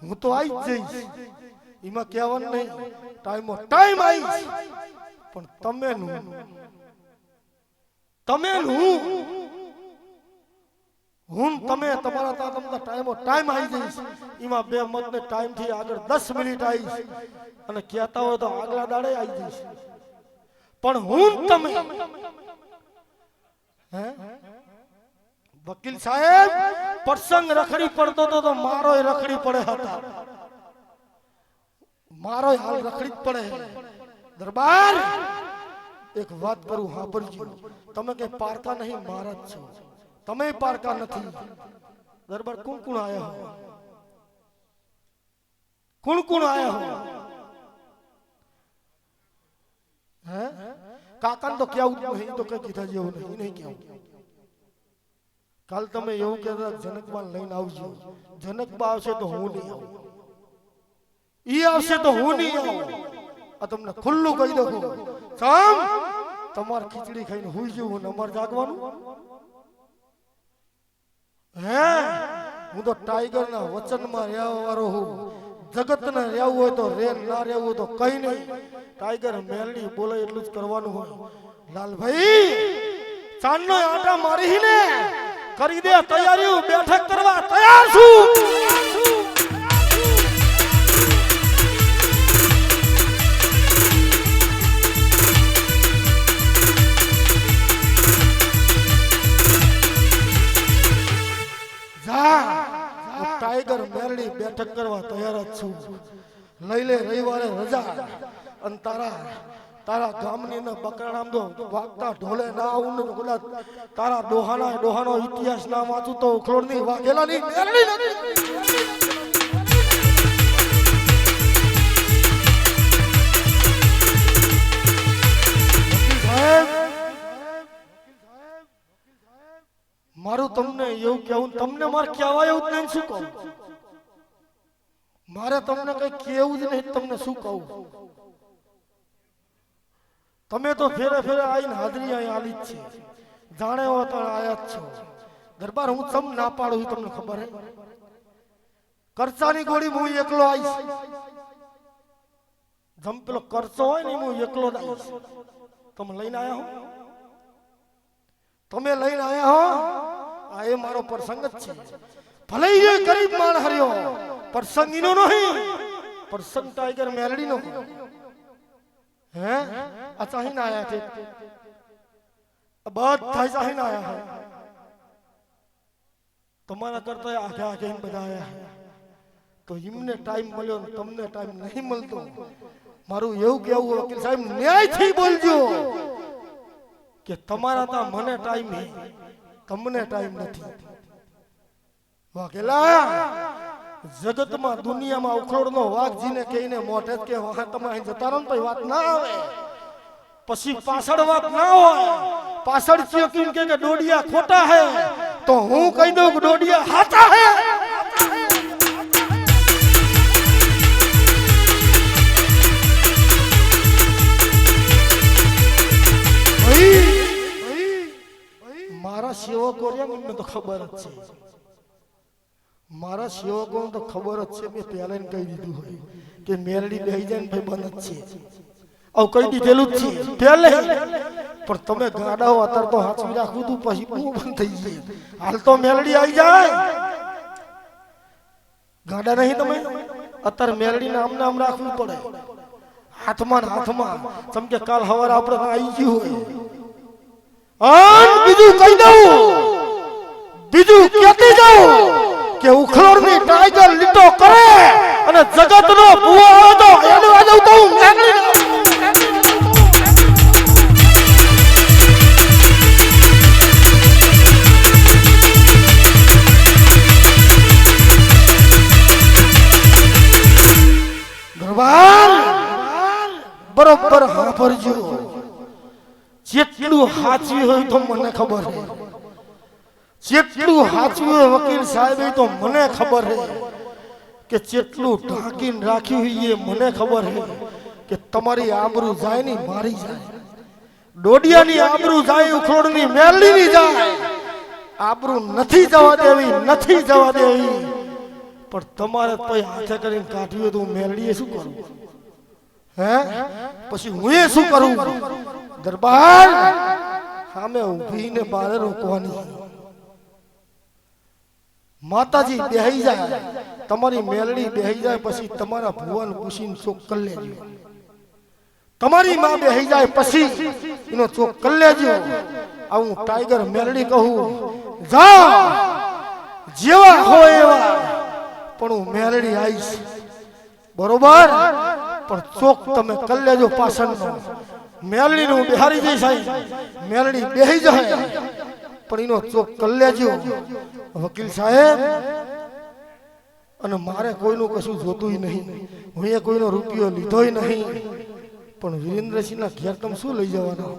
હું તો આવી જ જઈશ, એમાં કહેવાનું નહીં. ટાઈમ આવીશ, પણ તમે હું તમે તમારા તમને ટાઈમ આવી જઈશ. એમાં 2 મતને ટાઈમ થી આગળ 10 મિનિટ આવીશ, અને કહેતા હોય તો આગલા દાડે આવી જઈશ. પણ હું તમે હે વકીલ સાહેબ, પ્રસંગ રખડી પડતો તો મારોય રખડી પડે હતા, મારોય હાલ રખડી જ પડે. દરબાર એક વાત કરું સાંભળજો, તમે કે પારકા નહીં મારા જ છો, તમે પારકા નથી. દરબાર કોણ કોણ આયા હો? કોણ કોણ આયા હો? હે કાકા તો કેવું નહીં, તો કઈ કીધા જેવું નહીં કેવું. કાલ તમે એવું કહેતા જનકબા લઈને આવજો, જનકબા આવશે તો હું નહીં આવું, ઈ આવશે તો હું નહીં આવું. આ તમને ખુલ્લું કહી દઉં, સામ તમાર ખીચડી ખાઈને હુઈ જવું ને અમાર જાગવાનું. હે હું તો ટાઈગર ના વચનમાં રહેવા વાળો હું, જગત ને રહેવું હોય તો રે, ના રહેવું હોય તો કઈ નહીં. ટાઈગર મેલડી બોલે એટલું જ કરવાનું હોય. લાલભાઈ ચાંદનો આટા મારી ને કરી દે તૈયારી, બેઠક કરવા તૈયાર છું. ટાઈગર મેલડી બેઠક કરવા તૈયાર જ છું. લઈ લે રવિવારે રજા, અને તારા ગામની ને બકરાણામ દો વાગતા ઢોલે ના આવું ને બોલા, તારા ડોહાનો ઇતિહાસ ના વાંચું તો ઉખલોડની વાઘેલાની મેલડી નથી. મારું તમને એવું કેવું, તમને મારે કહેવાય એવું જ નહીં. શું કહું? મારે તમને કઈ કેવું જ નહીં. તમને શું કહું? તમે તો ફેરે આવીને હાજરી અહીં આલી જ છે, જાણે હો તો આયા જ છો. દરબાર હું સમ ના પાડું તમને ખબર હે? કરચાની ગોળી હું એકલો આવીશ, જમ પેલો કરચો હોય ને હું એકલો જ આવીશ. તમે લઈને આયા હો, તમે લઈને આયા હો, આ એ મારો પ્રસંગ જ છે. ભલે એ ગરીબ માણ હર્યો, પ્રસંગ ઈનો નહીં, પ્રસંગ ટાઈગર મેલડી નો. હે આ ચાહીને આયા છે, બધા ચાહીને આયા છે. તમારા કરતા આખે બધા આયા, તો એમને ટાઈમ મળ્યો ને તમને ટાઈમ નહીં મળતો. મારું એવું કેવું વકીલ સાહેબ, ન્યાયથી બોલજો કે તમારા તા મને ટાઈમ હે, તમને ટાઈમ નથી. વાઘેલા જગતમાં દુનિયામાં ઉખડનો વાઘજીને કહીને મોઢે કે વાહ તમે અહીં જતા રહો ને પછી વાત ના આવે, પછી પાછળ વાત ના હોય. પાછળ ચીયો કે ડોડિયા ખોટા હે, તો હું કહી દઉં કે ડોડિયા હાચા હે. સેવકો રહ્યા ને એમને તો ખબર જ છે, મારા સેવકોને તો ખબર જ છે, મેં પહેલા કહી દીધું હોય કે મેલડી બેહી જાય ને ભાઈ બંધ જ છે, આવું કહી દીધેલું જ છે પહેલે. પણ તમે ગાડાઓ અત્યારે તો હાચવી રાખવું તું, પછી બહુ બંધ થઈ જાય. હાલ તો મેલડી આવી જાય, ગાડા નહીં તમે અત્યારે મેલડી નામ નામ રાખવું પડે હાથમાં ને હાથમાં, જેમ કે કાલ સવારે આપણે આવી ગયું હોય. બીજું કહી દઉં, બીજું કહેતી જાઉં કે ઉખલોડની ટાઈગર લીટો કરે અને જગતનો ભૂવો આવે તો એને વાજવતો હું મેલડી. બરોબર સાંભળજો, જેટલું સાચું હોય તો મને ખબર છે, જેટલું સાચું હોય વકીલ સાહેબ તો મને ખબર છે કે જેટલું ઢાંકીને રાખ્યું હોય એ મને ખબર છે કે તમારી આબરૂ જાય ને મારી જાય, ડોડિયાની આબરૂ જાય, ઉખલોડની મેલડીની જાય, આબરૂ નથી જવા દેવી, નથી જવા દેવી. પણ તમારે કોઈ હાથે કરીને કાઢ્યું હોય તો મેલડીએ શું કરું? હે પછી હું એ શું કરું? દરબાર સામે ઊભીને બારે રોકવાની. માતાજી બેહી જાય, તમારી મેલડી બેહી જાય પછી તમારા ભુવન પૂછીને ચોક કરી લેજો. તમારી માં બેહી જાય પછી એનો ચોક કરી લેજો. આ હું ટાઈગર મેલડી કહું, જા જેવા હોય એવા, પણ હું મેલડી આવીશ બરોબર. પણ ચોક તમે કરી લેજો પાછળનો. મેલડી નું બિહારી જઈશ, મેલડી બેહી જાય પણ એનો ચોક કરી લેજો વકીલ સાહેબ. અને મારે કોઈનું કશું જોતું નહીં, હું એ કોઈનો રૂપિયો લીધોય નહીં. પણ વિરેન્દ્રસિંહ ના ઘેર તમે શું લઈ જવાના?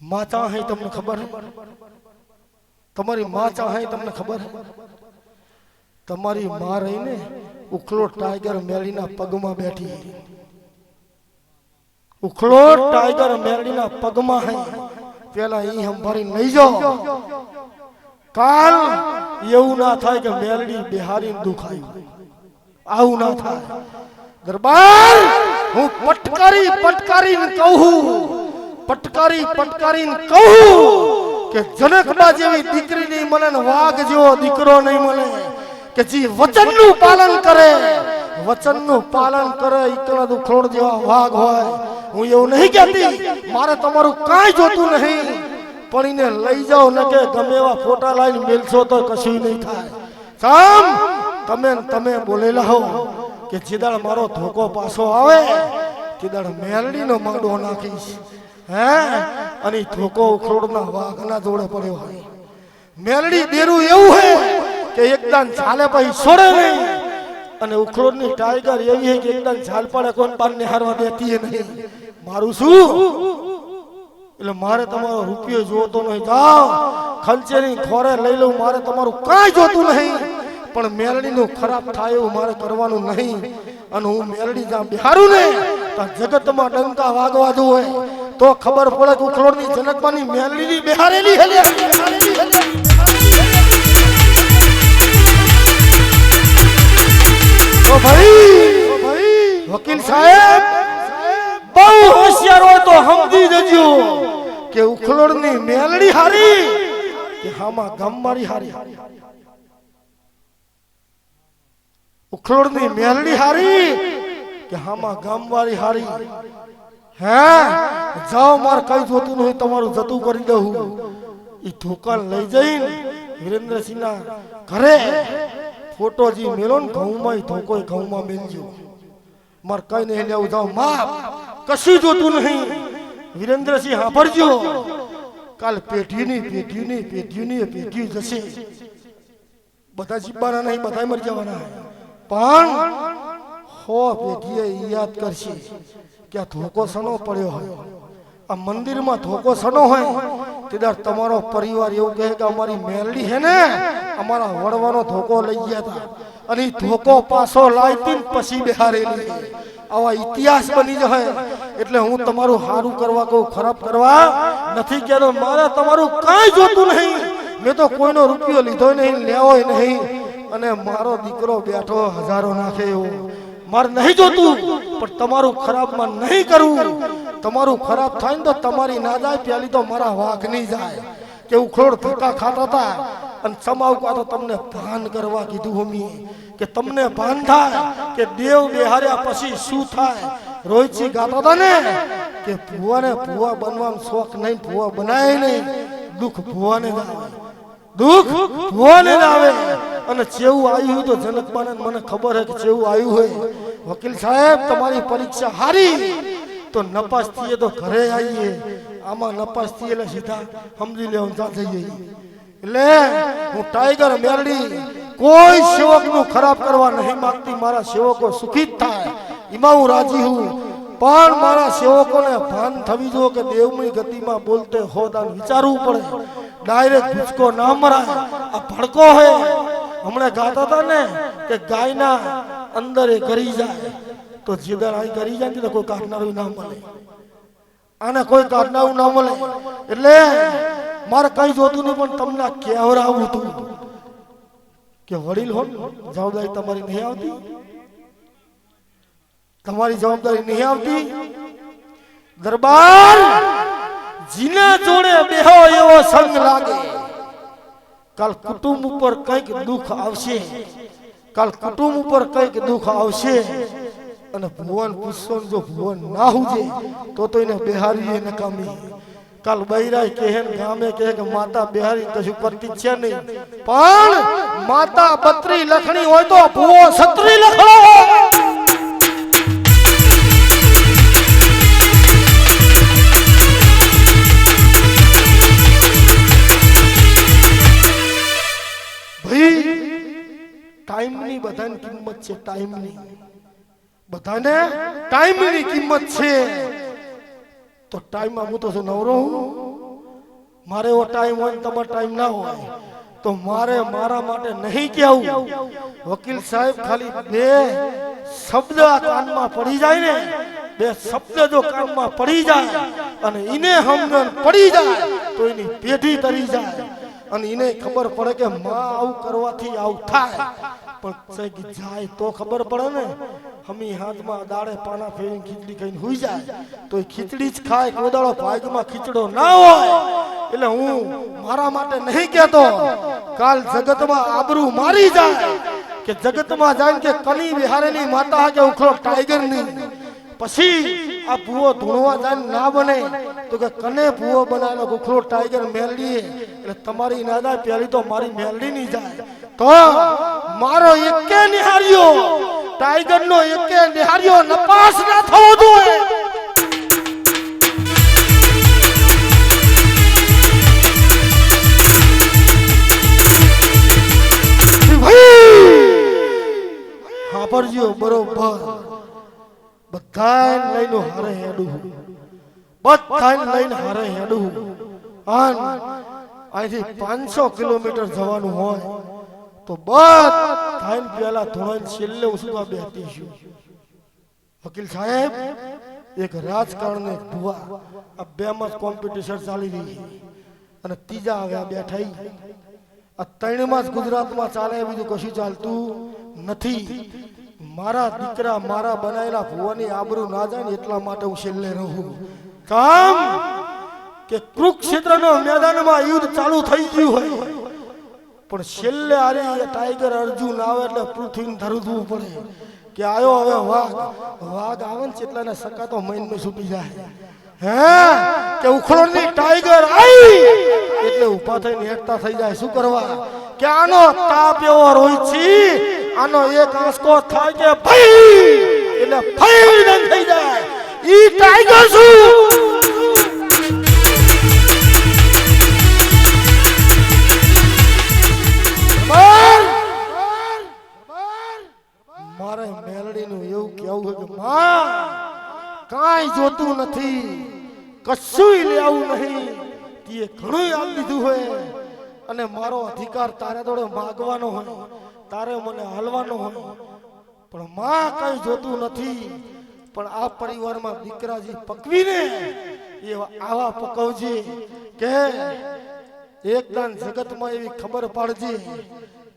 માં ચાહે તમને ખબર? તમારી માં ચાહે તમને ખબર? તમારી માં રહીને ઉખલોડ ટાઈગર મેલડીના પગમાં બેઠી, ઉખલોડ ટાઈગર મેલડીના પગમાં હે. પેલા ઈ સંભાળી લઈ જાઓ, કાલ એવું ના થાય કે મેલડી બિહારીને દુખાયું, આવું ના થાય. દરબાર હું પટકારી પટકારીને કહું, પટકારી પટકારીને કહું કે જનકબા જેવી દીકરી નહીં મળે ને વાઘ જેવો દીકરો નહીં મળે કે જે વચનનું પાલન કરે, વચનનું પાલન કરે એકલા ઉખલોડ જેવા વાઘ હોય. હું એવું નહીં કહેતી મારે તમારું કાંઈ જોતું નહીં, પણ એને લઈ જાઓ ને કે ગમે એવા ફોટા લાવીને મેલશો તો કશું નહીં થાય. સામ તમે બોલેલા હો કે જેદાળ મારો ધોકો પાછો આવે તેદાળ મેલડીનો માંડો નાખીશ. હે અને ધોકો ઉખલોડના વાઘના જોડે પડ્યો હોય. મેલડી દેરું એવું હે કે એકદમ ચાલે પછી છોડે નહીં, અને ઉખલોડની ટાઈગર એવી છે કે એકદમ ચાલ પડે કોણ પાર નિહારવા દેતી નહીં. મારું શું? એટલે મારે તમારો રૂપિયો જોતો નહીં. જાઓ ખંચેરી ખોરે લઈ લઉં, મારે તમારું કાંઈ જોતું નહીં. પણ મેલડીનું ખરાબ થાય એવું મારે કરવાનું નહીં. અને હું મેલડી જ્યાં બિહારું ને ત્યાં જગતમાં ડંકા વાગવા જો હોય તો ખબર પડે કે ઉખલોડની જનકબાની મેલડીની બિહારેલી હે. ભાઈ વકીલ સાહેબ બહુ હોશિયાર હોય તો સમજી જજો કે ઉખલોડની મેલડી હારી કે હામાં ગામવાળી હારી. ઉખલોડની મેલડી હારી કે હામાં ગામવાળી હારી. હે જાઓ માર કઈ જોતું નહીં, તમારું જતું કરી દઉં. ઈ ધોકાન લઈ જઈને વિરેન્દ્રસિંહના ઘરે ફોટો જી મેલો ને ઘઉંમાં ધોકો ઘઉંમાં મેલજો. માર કઈ નહીં લેવું, જાઓ માપ કશું જોતું નહીં. વિરેન્દ્રસિંહ સાંભળજો, કાલ પેઢી જશે. બધા જીવવાના નહીં, બધા મરી જવાના. પણ હો પેઢીએ યાદ કરશે કે આ ધોકો સનો પડ્યો હોય. આ મંદિરમાં ધોકો સનો હોય તેદાર તમારો પરિવાર એવું કહે કે અમારી મેલડી હે ને અમારા વડવાનો ધોકો લઈ ગયા હતા અને ધોકો પાછો લાવતી પછી બિહારેલી. આવા ઇતિહાસ બની જાય એટલે હું તમારું સારું કરવા કહું, ખરાબ કરવા નથી કહેતો. મારે તમારું કાંઈ જોતું નહીં. મેં તો કોઈનો રૂપિયો લીધો નહીં, લેવોય નહીં. અને મારો દીકરો બેઠો હજારો નાખે એવો મારે નહીં જોતું. પણ તમારું ખરાબમાં નહીં કરવું. તમારું ખરાબ થાય ને તો તમારી ના જાય, પેલી તો મારા વાઘ નહીં જાય. કે ઉખોડ ધક્કા ખાતા હતા અને સમાવકા તો તમને ભાન કરવા કીધું મમ્મી, કે તમને ભાન થાય કે દેવ બેહાર્યા પછી શું થાય. રોહિતજી ગાતા હતા ને કે ભુવાને ભુવા બનવાનો શોખ નહીં, ભુવા બનાય નહીં. દુઃખ ભુવાને જ આવે, દુઃખ ભુવાને જ આવે. અને જેવું આવ્યું તો જનકબાને મને ખબર છે કે જેવું આવ્યું હોય. વકીલ સાહેબ તમારી પરીક્ષા હારી તો નપાસ થઈએ તો ઘરે આવીએ. આમાં નપાસ થઈએ એટલે સીધા સમજી લેવું જા જઈએ. એટલે હું ટાઈગર મેરડી કોઈ સેવકનું ખરાબ કરવા નહીં માંગતી. મારા સેવકો સુખી જ થાય એમાં હું રાજી હું. પણ મારા સેવકોને ભાન થવી જો કે દેવની ગતિમાં બોલતે હોદાન વિચારવું પડે. ડાયરેક્ટ ભૂચકો ના મરાય. આ ભડકો હે. હમણાં ગાતા હતા ને કે ગાયના અંદર એ કરી જાય તો જીદર અહીં કરી જાય તો કોઈ કાઢનારું ના મળે. આને કોઈ કાઢનારું ના મળે. એટલે મારે કઈ જોતું નહીં, પણ તમને કહેવરાવું હતું કે વડીલ હો, જવાબદારી તમારી નહીં આવતી. તમારી જવાબદારી નહીં આવતી. દરબાર જીના જોડે બેહો એવો સંગ લાગે. કાલ કુટુંબ ઉપર કઈક દુઃખ આવશે. કાલ કુટુંબ ઉપર કઈક દુઃખ આવશે. અને ભુવન પૂછશો જો ભુવન ના હુજે તો એને બેહારી નકામી. કાલ બૈરાય કહે ગામે કહે કે માતા બેહારી કશું કરતી છે નહીં. પણ માતા બત્રી લખણી હોય તો ભુવો છત્રી લખણો. ટાઈમની બધાની કિંમત છે. ટાઈમની બધાને ટાઈમની કિંમત છે. તો ટાઈમમાં હું તો નવરો હું. મારે એવો ટાઈમ હોય ને તમારો ટાઈમ ના હોય તો મારે મારા માટે નહીં કહેવું. વકીલ સાહેબ ખાલી બે શબ્દ કાનમાં પડી જાય ને, બે શબ્દ જો કાનમાં પડી જાય અને એને સમજણ પડી જાય તો એની પેઢી તરી જાય. અને એને ખબર પડે કે માં આવું કરવાથી આવું થાય. પણ જાય તો ખબર પડે ને. હમી હાથમાં દાડે પાના ફેરીને ખીચડી ખાઈને હુઈ જાય તો એ ખીચડી જ ખાય. કોદાળો ભાગમાં ખીચડો ના હોય. એટલે હું મારા માટે નહીં કહેતો. કાલ જગતમાં આબરૂ મારી જાય કે જગતમાં જાય કે કની વિહારેની માતા કે ઉખડો ટાઈગર ની. પછી આ ભૂવો ધૂણવા જાય ના બને તો કે કને ભૂવો બનાવેલો ઉખડો ટાઈગર મેલડી. એટલે તમારી ના જાય પેલી તો મારી મેલડી ની જાય. તો મારો એકે નિહાર્યો ટાઈગર નો એકે નિહાર્યો નપાસ ના થવો જોઈએ. હાપરજો બરોબર. બધાને લઈને હારે હેડું, બધાને લઈને હારે હેડું. અહીંથી 500 કિલોમીટર જવાનું હોય તો બધાને પેલા ધોરણ છેલ્લે ઉસુકા બેઠી છું. વકીલ સાહેબ એક રાજકારણ ને ભુવા આ બેમાં કોમ્પિટિશન ચાલી રહી છે અને ત્રીજા આવ્યા બેઠા. આ ત્રણમાં જ ગુજરાતમાં ચાલે, બીજું કશું ચાલતું નથી. મારા દીકરા મારા બનાવેલા ભુવાની આબરૂ ના જાય ને એટલા માટે હું છેલ્લે રહું. કામ કે કુરુક્ષેત્રના મેદાનમાં યુદ્ધ ચાલુ થઈ ગયું હોય પણ છેલ્લે આરે ટાઈગર અર્જુન આવે એટલે પૃથ્વીને ધરવું પડે કે આયો હવે વાઘ. વાઘ આવે ને એટલાને સકાતો મહિને છૂટી જાય. હે કે ઉખડોની ટાઈગર આવી એટલે ઊભા થઈને હેઠતા થઈ જાય. શું કરવા કે આનો તાપ એવો રોહિત છે, આનો એક આંસકો થાય કે ભાઈ એટલે ફાઈર થઈ જાય. ઈ ટાઈગર શું મારે મેલડીનું એવું કેવું છે કે માં કાંઈ જોતું નથી, કશું લેવું નહીં. તે ઘણું આપી દીધું હોય અને મારો અધિકાર તારે જોડે માગવાનો હોય, તારે મને હાલવાનો હોય. પણ માં કઈ જોતું નથી. પણ આ પરિવારમાં દીકરા જે પકવીને એ આવા પકવજે કે એકદમ જગતમાં એવી ખબર પાડજે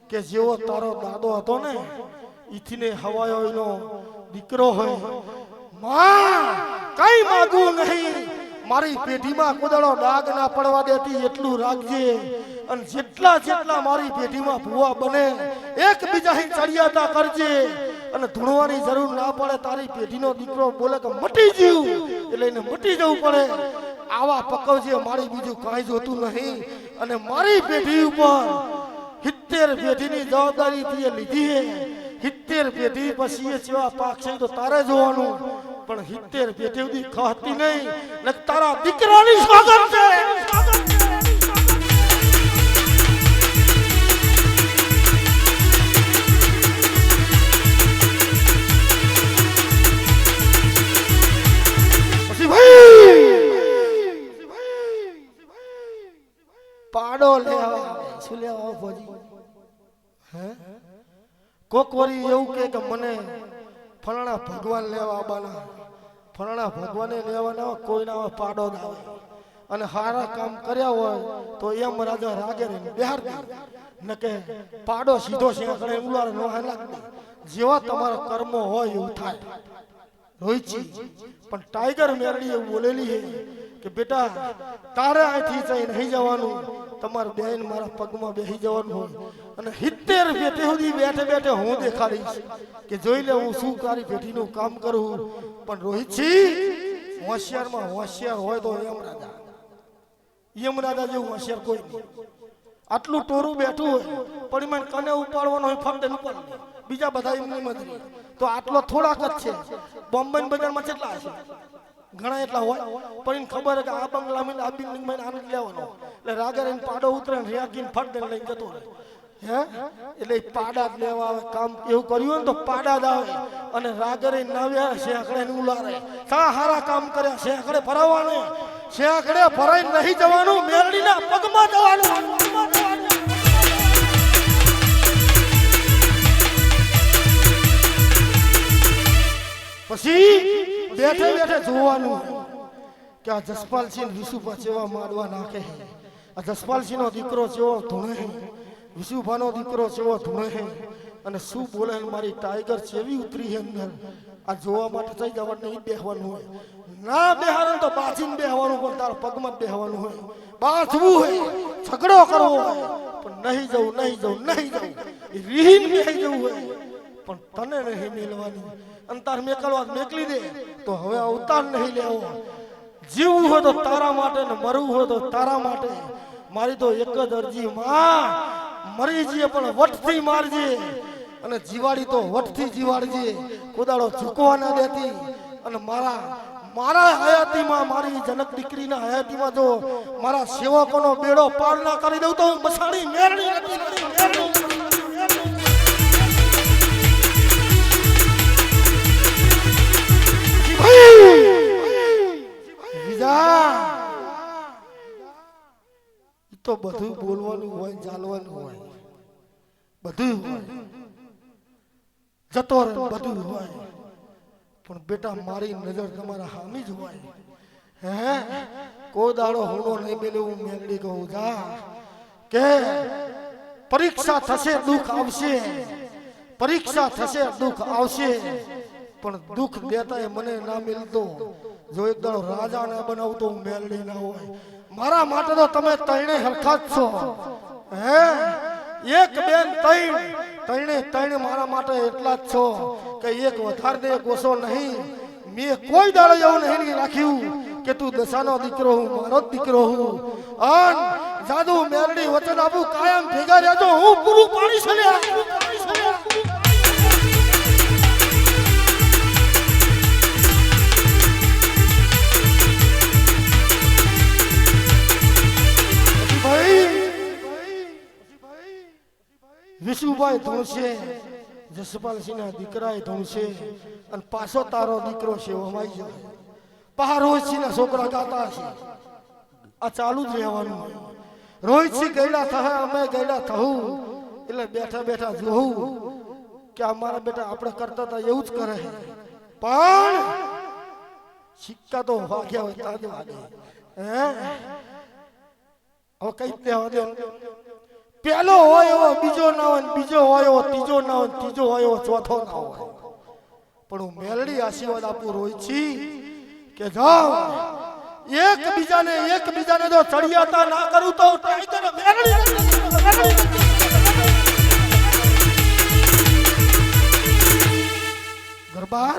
કે જેવો તારો દાદો હતો ને ઈથીને હવાયો એનો દીકરો હોય માં કઈ માંગવું નહીં મારી પેઢીમાં કોદળો ડાગ ના પડવા દેતી એટલું રાખજે અને જેટલા જેટલા મારી પેઢીમાં ભૂવા બને એકબીજા ચડિયાતા કરજે અને ધૂણવાની જરૂર ના પડે તારી પેઢીનો દીકરો બોલે કે મટી જીવ એટલે એને મટી જવું પડે આવા પકવજે મારી બીજું કાંઈ જોતું નહીં અને મારી પેઢી ઉપર 70 પેઢીની જવાબદારી તે લીધી હે 70 પેઢી પછી એ સેવા પાક છે તો તારે જોવાનું પણ 70 પેઢી સુધી ખાતી નહીં ને તારા દીકરાની સ્વાગત છે પાડો લેવા શું લેવા ભોજી હે કોક વરી એવું કે મને ફલાણા ભગવાન લેવા આવવાના ફલાણા ભગવાને લેવાના કોઈના પાડો જ આવે અને સારા કામ કર્યા હોય તો એમ રાજા રાગે બિહાર દે ન કે પાડો સીધો છે કરે ઉલાર નો હાલાક જેવા તમારા કર્મો હોય એવું થાય રોહિતજી પણ ટાઈગર મેરડી એવું બોલેલી છે કે બેટા તારે અહીંથી જઈ નહીં જવાનું તમારા બેન મારા પગમાં બેસી જવાનું હોય અને 70 પેઢી સુધી બેઠે બેઠે હું દેખાડીશ કે જોઈ લે હું શું તારી પેઢીનું કામ કરું પણ રોહિતજી હોશિયારમાં હોશિયાર હોય તો યમરાજા જેવું હોશિયાર કોઈ નહીં આટલું ટોરું બેઠું હોય પણ મને કને ઉપાડવાનો હોય ફક્ત ઉપર બીજા બધા એમની મદરી તો આટલો થોડાક જ છે બોમ્બે બજારમાં કેટલા હશે ઘણા એટલા હોય પણ એને ખબર કે આ બંગલામાં આ બિલ્ડિંગમાં આનંદ લેવાનો એટલે રાગર એને પાડો ઉતરે ને રેગીને ફટ દઈને લઈને જતો રહે હે એટલે પાડા જ લેવા આવે કામ એવું કર્યું ને તો પાડા જ આવે અને રાગર એ નવ્યા શેકડે ને ઉલારે સા હારા કામ કર્યા શેકડે ફરાવવાને શેકડે ફરાઈ નહીં જવાનું મેરડીના પગમાં જવાનું પછી બેઠે બેઠે જોવાનું કે આ જસપાલસિંહ વિશુભા જેવા માડવા નાખે આ જસપાલસિંહનો દીકરો જેવો ધૂણે વિશુભાનો દીકરો જેવો ધૂણે અને શું બોલે મારી ટાઈગર જેવી ઉતરી છે અંદર આ જોવા માટે થઈ જવાનું નહીં બેહવાનું હોય ના બેહારું તો બાજીને બેહવાનું પણ તારા પગમાં બેહવાનું હોય બાજવું હોય ઝઘડો કરવો હોય પણ નહીં જવું રીહીન બેહી જવું હોય પણ તને નહીં મેળવાની અંતર મેકલવા મેકલી દે તો હવે અવતાર નહીં લેવો જીવવું હોય તો તારા માટે ને મરવું હોય તો તારા માટે મારી તો એક જ અરજી માં મરી જઈએ પણ વટથી મારજે અને જીવાડી તો વટથી જીવાડજે કોદાળો ઝૂકવા ના દેતી અને મારા હયાતીમાં મારી જનક દીકરીના હયાતીમાં જો મારા સેવકોનો બેડો પાર ના કરી દઉં તો હું બસાડી મેરડી તો બધું બોલવાનું હોય ચાલવાનું હોય બધું હોય જતો રહે બધું હોય પણ બેટા મારી નજર તમારા હામી જ હોય હે કોઈ દાડો હુનો નહીં મેલે હું મેરડી કહું જા કે પરીક્ષા થશે દુઃખ આવશે પરીક્ષા થશે દુઃખ આવશે પણ દુઃખ દેતા એ મને ના મિલતો જો એક દાડો રાજા ના બનાવતો હું મેલડી ના હોય મારા માટે તો તમે ત્રણે હરખા જ છો હે એક બેન ત્રણે મારા માટે એટલા જ છો કે એક વધારે દે એક ઓછો નહીં મેં કોઈ દાડો એવું નહીં રાખ્યું કે તું દશાનો દીકરો હું મારો જ દીકરો હું અન જાદુ મેલડી વચન આપું કાયમ ભેગા રહેજો હું પૂરું પાણી છલ્યા વિશુભાઈ ધોણશે જસપાલસિંહના દીકરાએ ધોણશે અને પાછો તારો દીકરો છે વમાઈ જાય પહારોજસિંહના છોકરા ગાતા છે આ ચાલુ જ રહેવાનું રોહિતસિંહ ગયેલા થાય અમે ગયેલા થવું એટલે બેઠા બેઠા જોવું કે અમારા બેટા આપણે કરતા હતા એવું જ કરે પણ સિક્કા તો વાગ્યા હોય તાજ વાગે હે હવે કઈ તે હવે પેલો હોય એવો બીજો ના હોય બીજો હોય એવો ત્રીજો ના હોય ત્રીજો હોય એવો ચોથો ના હોય પણ હું મેલડી આશીર્વાદ આપું રોઈ છી કે જાઓ એકબીજાને જો ચડિયાતા ના કરું તો ટાઈગર મેલડી ગરબાર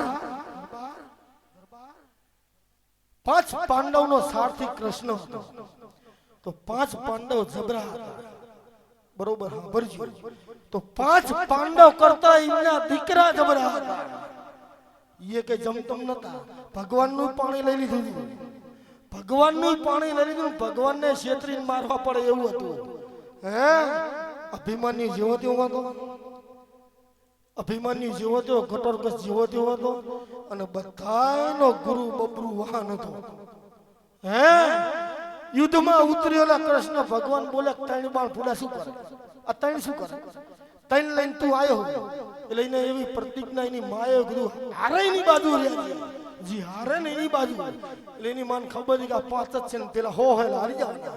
5 પાંડવનો સારથી કૃષ્ણ હતો તો 5 પાંડવ જબરા હતા બરોબર સાંભળજો તો 5 પાંડવ કરતા એમના દીકરા જબરા હતા એ કે જમતમ નતા ભગવાનનું પાણી લઈ લીધું ભગવાનનું પાણી લઈ લીધું ભગવાનને છેતરીને મારવા પડે એવું હતું હે અભિમાની જેવો તેવો હતો અભિમાની જેવો તેવો ઘટોરકસ જેવો તેવો હતો અને બધાયનો ગુરુ બબરુ વાહન હતો હે યુદ્ધમાં ઉતરેલા કૃષ્ણ ભગવાન બોલે ત્રણ બાણ ફૂડા શું કરે આ ત્રણ શું કરે ત્રણ લઈને તું આવ્યો એટલે એને એવી પ્રતિજ્ઞા એની માએ કીધું હારે ની બાજુ રહ્યા જી હારે ને એની બાજુ એટલે એની માન ખબર છે કે આ 5 જ છે ને પેલા હો હે હારી જવાના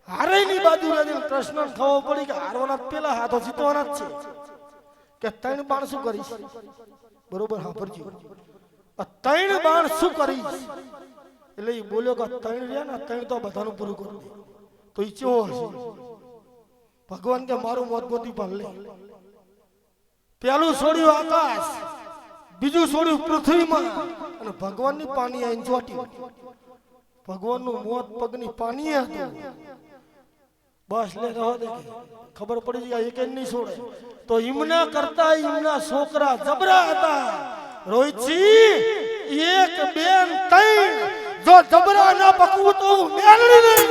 હારે ની બાજુ રહ્યા કૃષ્ણને ખબર પડી કે હારવાના પેલા હાથો જીતવાના જ છે કે ત્રણ બાણ શું કરીશ બરોબર હા ભરજી આ ત્રણ બાણ શું કરીશ એટલે એ બોલ્યો કે ત્રણ રહ્યા ને ત્રણ તો બધાનું પૂરું કરી દે તો એ ચેવો હશે ભગવાન કે મારું મોત ગોતી પણ લે પેલું છોડ્યું આકાશ બીજું છોડ્યું પૃથ્વીમાં અને ભગવાનની પાણી આઈને ચોટ્યું ભગવાનનું મોત પગની પાણી હતું બસ લે રહો દે ખબર પડી જાય એક નહીં છોડે તો ઈમના કરતા ઈમના છોકરા જબરા હતા રોહિતજી 1 2 3 જો જબરા ના પકવું તો મેલડી નહીં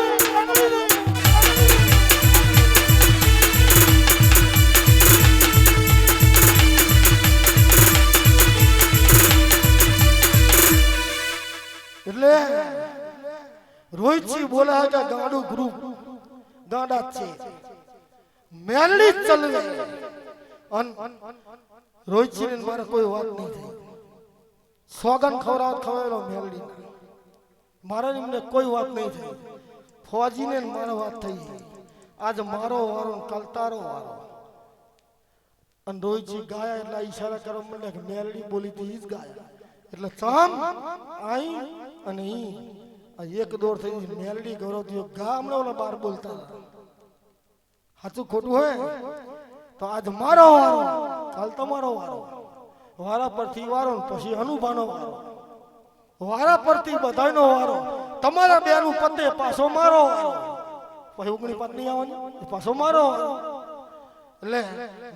એટલે રોહિતજી બોલા કે ગાડું ગ્રુપ ગાડા છે મેલડી ચલવે અન રોહિતજી ને મારે કોઈ વાત નહીં થઈ સોગન ખવરાવેલો મેલડી મારે એમને કોઈ વાત નહીં થઈ ફોજી ને મારે વાત થઈ આજ મારો વારો કાલ તારો વારો અને રોહિતજી ગાયા એટલે ઈશારા કરવા માંડ્યા કે મેલડી બોલી તો ઈ જ ગાયા એટલે ચામ આઈ અને ઈ આ એક દોર થઈ મેલડી ગૌરવ થયો ગામના ઓલા બાર બોલતા સાચું ખોટું હોય તો આજ મારો વારો કાલ તમારો વારો વારા પરથી વારો પછી અનુભાનો વારો વારા પરથી બધાનો વારો તમારા બેનું પતે પાછો મારો વારો પછી ઉગણી પત્ની આવવાની પાછો મારો વારો એટલે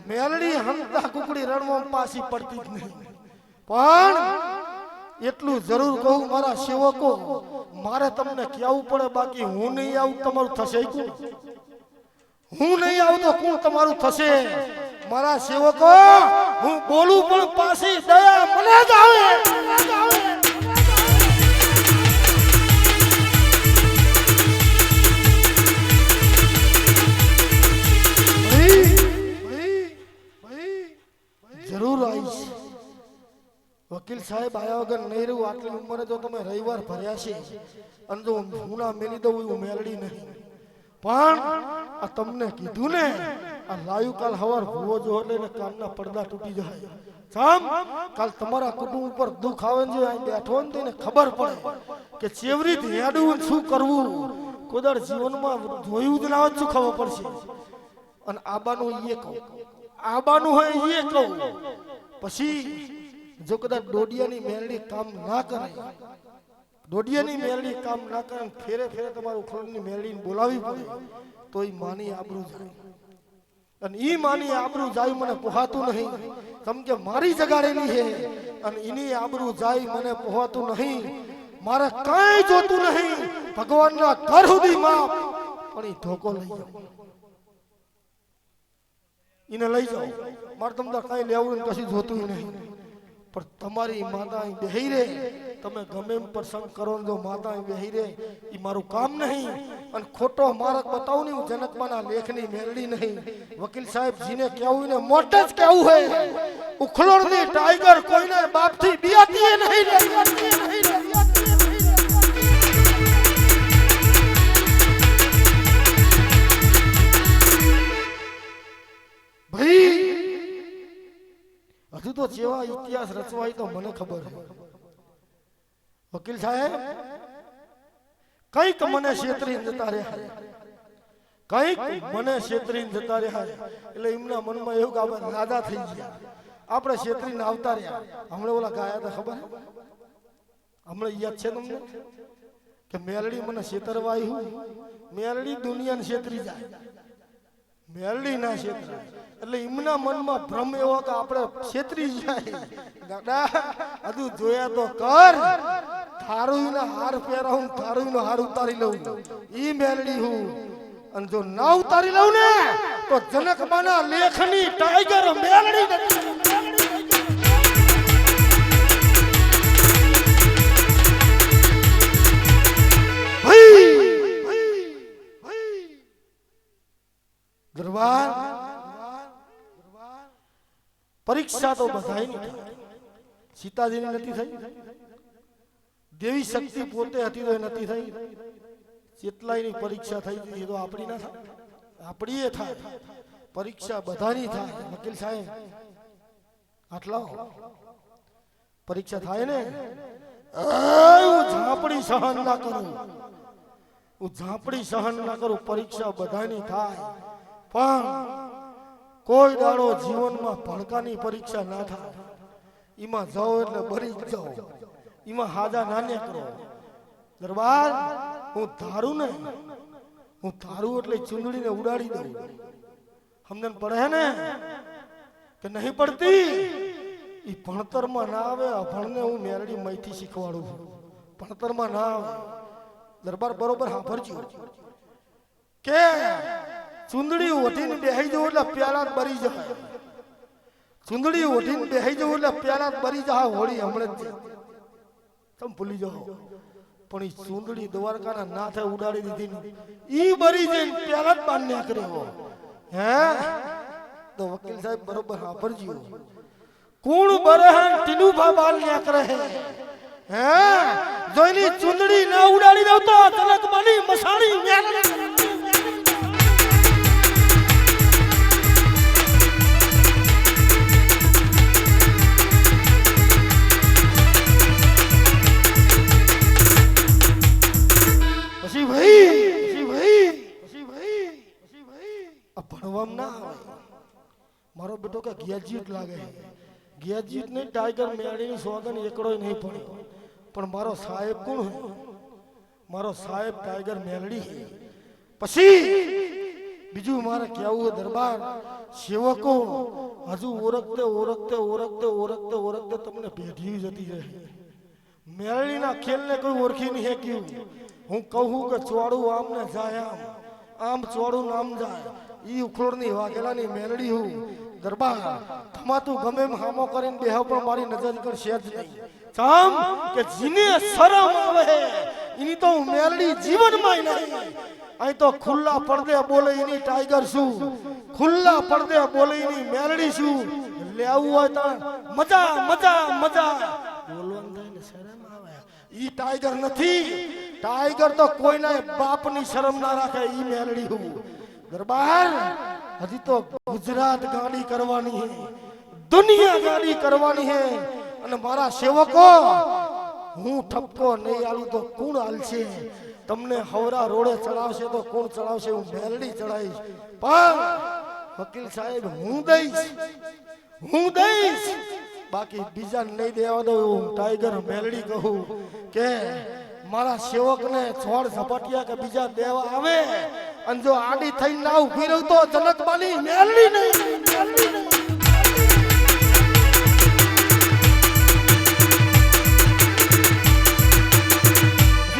મેલડી હંતા કુકડી રણમાં પાછી પડતી જ નહીં પણ એટલું જરૂર કહું મારા સેવકો મારે તમને કહેવું પડે બાકી હું નહીં આવું તમારું થશે કોણ હું નહીં આવું તો કોણ તમારું થશે મારા સેવકો હું બોલું પણ પાછી દયા મને જ આવે જરૂર આવીશ વકીલ સાહેબ આયા વગર નહીં રહું આટલી ઉંમરે જો તમે રવિવાર ભર્યા છે અને જો હું ના મેલી દઉં હું મેલડી નહીં પણ આ તમને કીધું ને આ લાયુ કાલ હવાર ભૂવો જો એટલે કાનના પડદા તૂટી જાય સામ કાલ તમારા કુટુંબ ઉપર દુઃખ આવે ને અહીં બેઠો ને તેને ખબર પડે કે ચેવરીત હેડવું શું કરવું કોદર જીવનમાં જોયું જ ના હોય શું ખબર પડશે અને આબાનું એ કહું આબાનું હોય એ કહું પછી જો કદાચ ડોડિયાની મેલડી કામ ના કરે ડોડિયાની મેલડી કામ ના કરે ફેરે ફેરે તમારું ખોળની મેલડીને બોલાવી પડે તો એ માની આબરૂ જાય અને ઈ માની આબરૂ જાય મને પોહાતું નહીં કેમ કે મારી જગાડેલી છે અને એની આબરૂ જાય મને પોહાતું નહીં મારે કાંઈ જોતું નહીં ભગવાનના ઘર સુધી માપ પણ એ ધોકો લઈ જાઓ એને લઈ જાઓ મારે તમને કાંઈ લેવું ને કશું જોતું નહીં પણ તમારી માતા અહીં બેહી રહે તમે ગમે એમ પ્રસંગ કરો જો માતા અહીં બેહી રહે એ મારું કામ નહીં અને ખોટો મારક બતાવું ને હું જનકમાના લેખની મેલડી નહીં વકીલ સાહેબ જીને કહેવું ને મોટે જ કહેવું હોય ઉખલોડની ટાઈગર કોઈને બાપથી બિયાતી નહીં જેવા ઇતિહાસ રચવાય તો મને ખબર છે વકીલ સાહેબ કઈક મને છેતરીને જતા રહ્યા કઈક મને છેતરીને જતા રહ્યા એટલે એમના મનમાં એવું કે આપણે રાજા થઈ ગયા આપણે છેતરીને આવતા રહ્યા હમણાં ઓલા ગાયા હતા ખબર હમણાં યાદ છે તમને કે મેલડી મને છેતરવા આવ્યું મેલડી દુનિયાને છેતરી જાય મેલડી ના છેતરાય એટલે એમના મનમાં ભ્રમ એવો કે આપણે છેતરી જાય દાદા હજુ જોયા તો કર થારુઈના હાર પહેરાવું થારુઈનો હાર ઉતારી લઉં ઈ મેલડી હું અને જો ના ઉતારી લઉં ને તો જનકબાના લેખની ટાઈગર મેલડી નથી દરબાર પરીક્ષા તો બધાયની થાય સીતાજીની નથી થઈ દેવી શક્તિ પોતે હતી તો નથી થઈ જેટલાયની પરીક્ષા થઈ હતી તો આપણી ના થાય આપણી એ થાય પરીક્ષા બધાની થાય વકીલ સાહેબ આટલા પરીક્ષા થાય ને હું ઝાપડી સહન ના કરું હું ઝાપડી સહન ના કરું પરીક્ષા બધાની થાય પણ કોઈ દાડો જીવનમાં ભણકાની પરીક્ષા ના થાય એમાં જાઓ એટલે બરી જ જાઓ એમાં હાજા નાને કરો દરબાર હું ધારું એટલે ચૂંદડીને ઉડાડી દઉં સમજણ પડે ને કે નહીં પડતી એ ભણતરમાં ના આવે અભણને હું મેરડી મહીથી શીખવાડું ભણતરમાં ના આવે દરબાર બરોબર સાંભળજો કે ચુંદડી ઓઢીને બેહી જવું એટલે પ્યાલા જ બરી જાય ચુંદડી ઓઢીને બેહી જવું એટલે પ્યાલા જ બરી જાય હોળી હમણાં જ તમે ભૂલી જાઓ પણ એ ચુંદડી દ્વારકાના નાથે ઉડાડી દીધી ને ઈ બરી જઈને પ્યાલા જ બાંધ્યા કર્યો હે તો વકીલ સાહેબ બરોબર સાંભળજો કોણ બરહન ટીનુભા બાંધ્યા કરે હે જોઈની ચુંદડી ના ઉડાડી દઉં તો તલક બની મસાણી ભણવામાં ના આવે મારો બેટો કે ગ્રેજ્યુએટ લાગે ગ્રેજ્યુએટ નહીં ટાઈગર મેળીની સોગન એકડો નહીં પડ્યો પણ મારો સાહેબ કોણ મારો સાહેબ ટાઈગર મેલડી પછી બીજું મારે કેવું દરબાર સેવકો હજુ ઓળખતે તમને પેઢી જતી રહે મેલડીના ખેલને કોઈ ઓળખી નહીં શક્યું હું કહું કે ચોડું આમ ને જાય આમ ચોડું નામ જાય ઈ ઉખલોડની વાઘેલાની મેલડી હું દરબાર તમાતું ગમે હામો કરીને બેહો પણ મારી નજર કરશે જ નહીં કામ કે જીને શરમ આવે એની તો મેલડી જીવનમાં નહીં અહીં તો ખુલ્લા પડદે બોલે એની ટાઈગર શું ખુલ્લા પડદે બોલે એની મેલડી શું લેવું હોય તો મજા બોલવાનું થાય ને શરમ આવે ઈ ટાઈગર નથી ટાઈગર તો કોઈના બાપની શરમ ના રાખે ઈ મેલડી હું દરબાર હજી તો ગુજરાત ગાડી કરવાની હે દુનિયા ગાડી કરવાની હે અને મારા સેવકો હું ઠપકો નહીં આલું તો કોણ હાલશે તમને હવરા રોડે ચડાવશે તો કોણ ચડાવશે હું મેલડી ચડાવીશ પણ વકીલ સાહેબ હું દઈશ બાકી બીજા નહીં દેવા દઉં હું ટાઈગર મેલડી કહું કે મારા સેવકને છોડ ઝપટિયા કે બીજા દેવા આવે અને જો આડી થઈ ના ઉભી રહું તો જનકબાની મેલડી નહીં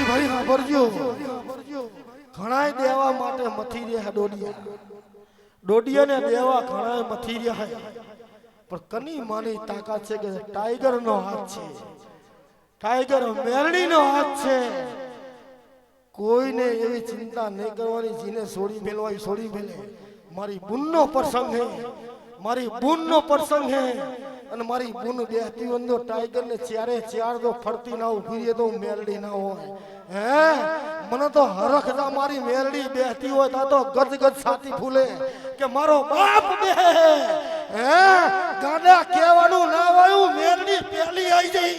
ભાઈ સાંભળજો ઘણાય દેવા માટે મથી રહ્યા ડોડિયાને દેવા ઘણાય મથી રહ્યા પણ કની માની તાકાત છે કે ટાઈગર નો હાથ છે ટાઈગર મેલડી નો હાથ છે કોઈને એવી ચિંતા નહીં કરવાની જીને છોડી મેલવાય છોડી મેલે મારી બુનનો પ્રસંગ હે મારી બૂનનો પ્રસંગ હે અને મારી બૂન બેહતી વંદો ટાઈગર ને ચારે ચાર જો ફરતી ના ઉભી રહે તો મેલડી ના હોય હે મને તો હરખ જા મારી મેલડી બેહતી હોય તા તો ગજ ગજ છાતી ફૂલે કે મારો બાપ બે હે ગાડા કહેવાનું ના વાયું મેલડી પેલી આવી જઈ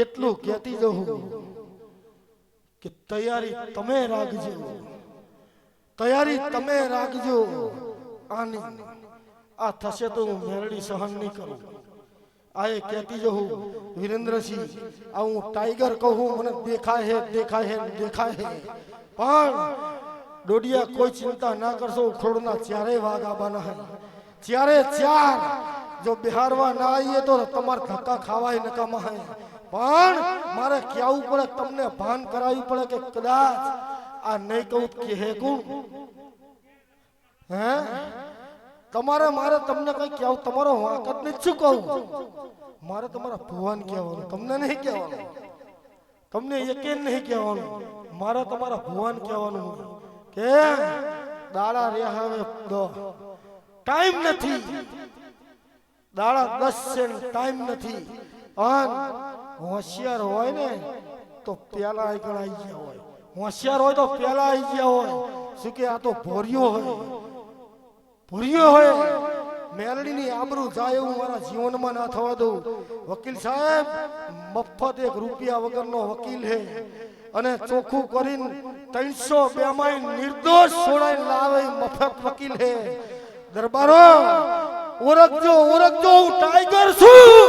એટલું કહેતી જવું કે તૈયારી તમે રાખજો આની આ થશે તો હું મેરડી સહન નહીં કરું આ એ કહેતી જવું વિરેન્દ્રસિંહ આ હું ટાઈગર કહું મને દેખાય હે પણ ડોડિયા કોઈ ચિંતા ના કરશો ઉખોડના ચારે વાઘ આબાના હે ચારે ચાર જો બિહારવા ના આવીએ તો તમારે ધક્કા ખાવાય નકામા હે પણ મારે કહેવું પડે તમને ભાન કરાવવું પડે કે કદાચ આ નહીં કહું કે હે કોણ હે તમારે મારે તમને કઈ કહેવું તમારો વાંક જ નહીં શું કહું મારે તમારા ભગવાન કહેવાનું તમને નહીં કહેવાનું તમને યકીન નહીં કહેવાનું મારે તમારા ભગવાન કહેવાનું કે દાડા રહ્યા હવે ટાઈમ નથી દાડા 10 છે ટાઈમ નથી અને હોશિયાર હોય ને તો પેલા આગળ આવી ગયા હોય હોશિયાર હોય તો પેલા આવી ગયા હોય શું કે આ તો ભોરિયો હોય મેલડીની આબરૂ જાય એવું મારા જીવનમાં ના થવા દઉં વકીલ સાહેબ મફત 1 રૂપિયા વગરનો વકીલ હે અને ચોખ્ખું કરીને 302 માં નિર્દોષ છોડાઈને લાવે મફત વકીલ હે દરબારો ઓળખજો હું ટાઈગર છું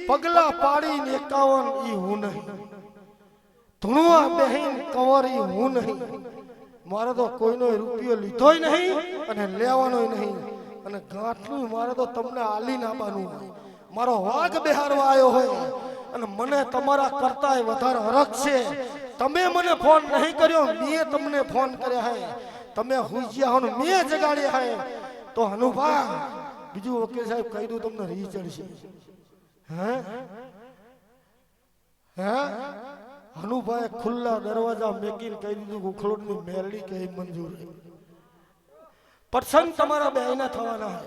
પગલા પાડીને 51 ઈ હું નહીં ધૂણવા બહેન કવર ઈ હું નહીં મારે તો કોઈનો રૂપિયો લીધોય નહીં અને લેવાનોય નહીં અને ગાંઠનું મારે તો તમને આલી નાખવાનું મારો વાઘ બિહારવા આવ્યો હોય અને મને તમારા કરતાય વધારે હરખ છે તમે મને ફોન નહીં કર્યો મેં તમને ફોન કર્યા હે તમે હુજ્યા હો મેં જગાડ્યા હે તો હનુભા બીજું વકીલ સાહેબ કહી દઉં તમને રી ચડશે હનુભાઈ ખુલ્લા દરવાજા મેકીને કહી દીધું ઉખલોડની મેરડી કઈ મંજૂર પ્રસંગ તમારા બેયના થવાના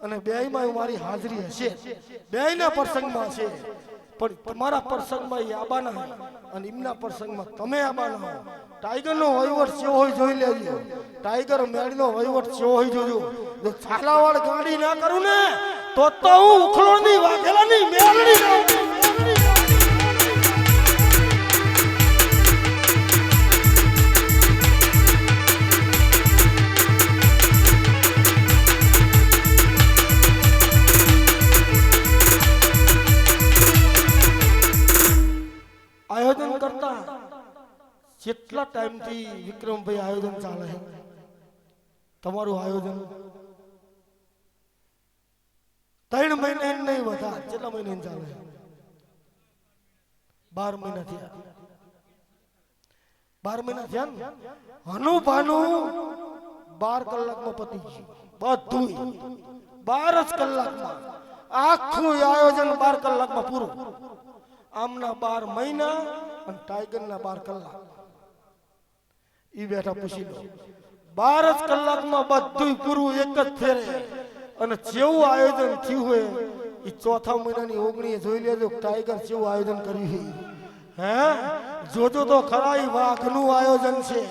અને બેયમાં મારી હાજરી હશે બેયના પ્રસંગમાં છે પણ તમારા પ્રસંગમાં એ આબાના અને એમના પ્રસંગમાં તમે આબાના ટાઈગરનો વહીવટ કેવો હોય જોઈ લેજો ટાઈગર મેળીનો વહીવટ કેવો હોય જોજો જો છાલાવાળ ગાડી ના કરું ને તો હું ઉખલોડની વાઘેલાની મેળડી આયોજન કરતા કેટલા ટાઈમથી વિક્રમભાઈ આયોજન ચાલે છે તમારું આયોજન 3 મહિના નહીં વધા કેટલા મહિના ચાલે 12 મહિના થયા 12 મહિના થયા ને હનુભાનું 12 કલાકમાં પતી ગયું બધું 12 જ કલાકમાં આખું આયોજન 12 કલાકમાં પૂરું આમના 12 મહિના અને ટાઈગરના 12 કલાક ઈ બેઠા પૂછી લો 12 જ કલાકમાં બધું પૂરું એક જ ફેરે અને જેવું આયોજન થયું હોય ઈ ચોથા મહિનાની 19 જોઈ લેજો ટાઈગર જેવું આયોજન કર્યું હે જોજો તો ખરા ઈ વાઘનું આયોજન છે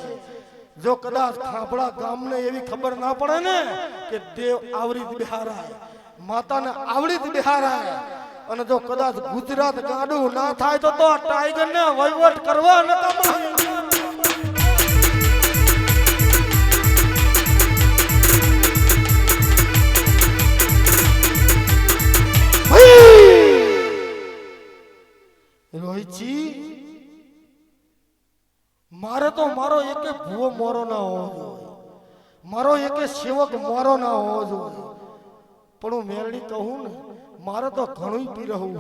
જો કદાચ ખાપડા ગામને એવી ખબર ના પડે ને કે દેવ આવરીત બિહારાય માતાને આવરીત બિહારાય અને જો કદાચ ગુજરાત ગાડું ના થાય તો ટાઈગર ને વહીવટ કરવા નકામા રોહિતજી મારે તો મારો એકે ભૂવો મોરો ના હોવો જોઈએ મારો એકે સેવક મોરો ના હોવો જોઈએ પણ હું મેરડી કહું ને મારે તો ઘણું પી રહું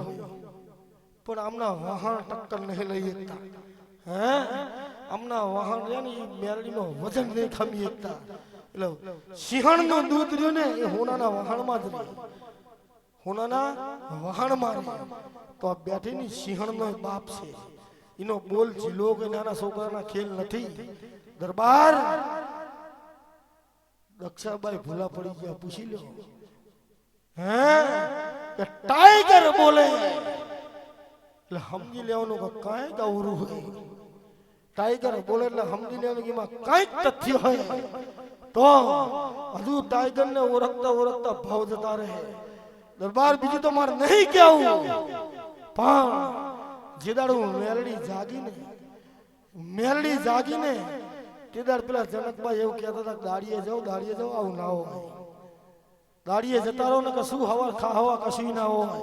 પણ આમના વાહન ટક્કર નહીં લઈ શકતા. હે આમના વાહન રહ્યા ને એ મેરડીમાં વજન નહીં ખમી શકતા. એટલે સિંહણનું દૂધ રહ્યું ને એ હોનાના વાહણમાં જ રહે. હોનાના વાહણમાં રહે. તો આ બેઠીની સિંહણનો બાપ છે. એનો બોલ જીલો કે નાના છોકરાના ખેલ નથી. દરબાર દક્ષાબાઈ ભૂલા પડી ગયા, પૂછી લો. હે કે ટાઈગર બોલે એટલે સમજી લેવાનું કે કાંઈક અવરું હોય. ટાઈગર બોલે એટલે સમજી લેવાનું કે એમાં કાંઈક તથ્ય હોય. તો હજુ ટાઈગર ને ઓળખતા ઓળખતા ભાવ જતા રહે. દરબાર બીજું તો મારે નહીં કેવું, પણ જે દાડું મેલડી જાગીને તે દાડ પેલા જનકભાઈ એવું કહેતા હતા દાડીએ જાઓ આવું ના હોય. દાડીએ જતા રહો ને કશું હવા ખાવા કશું ના હોય.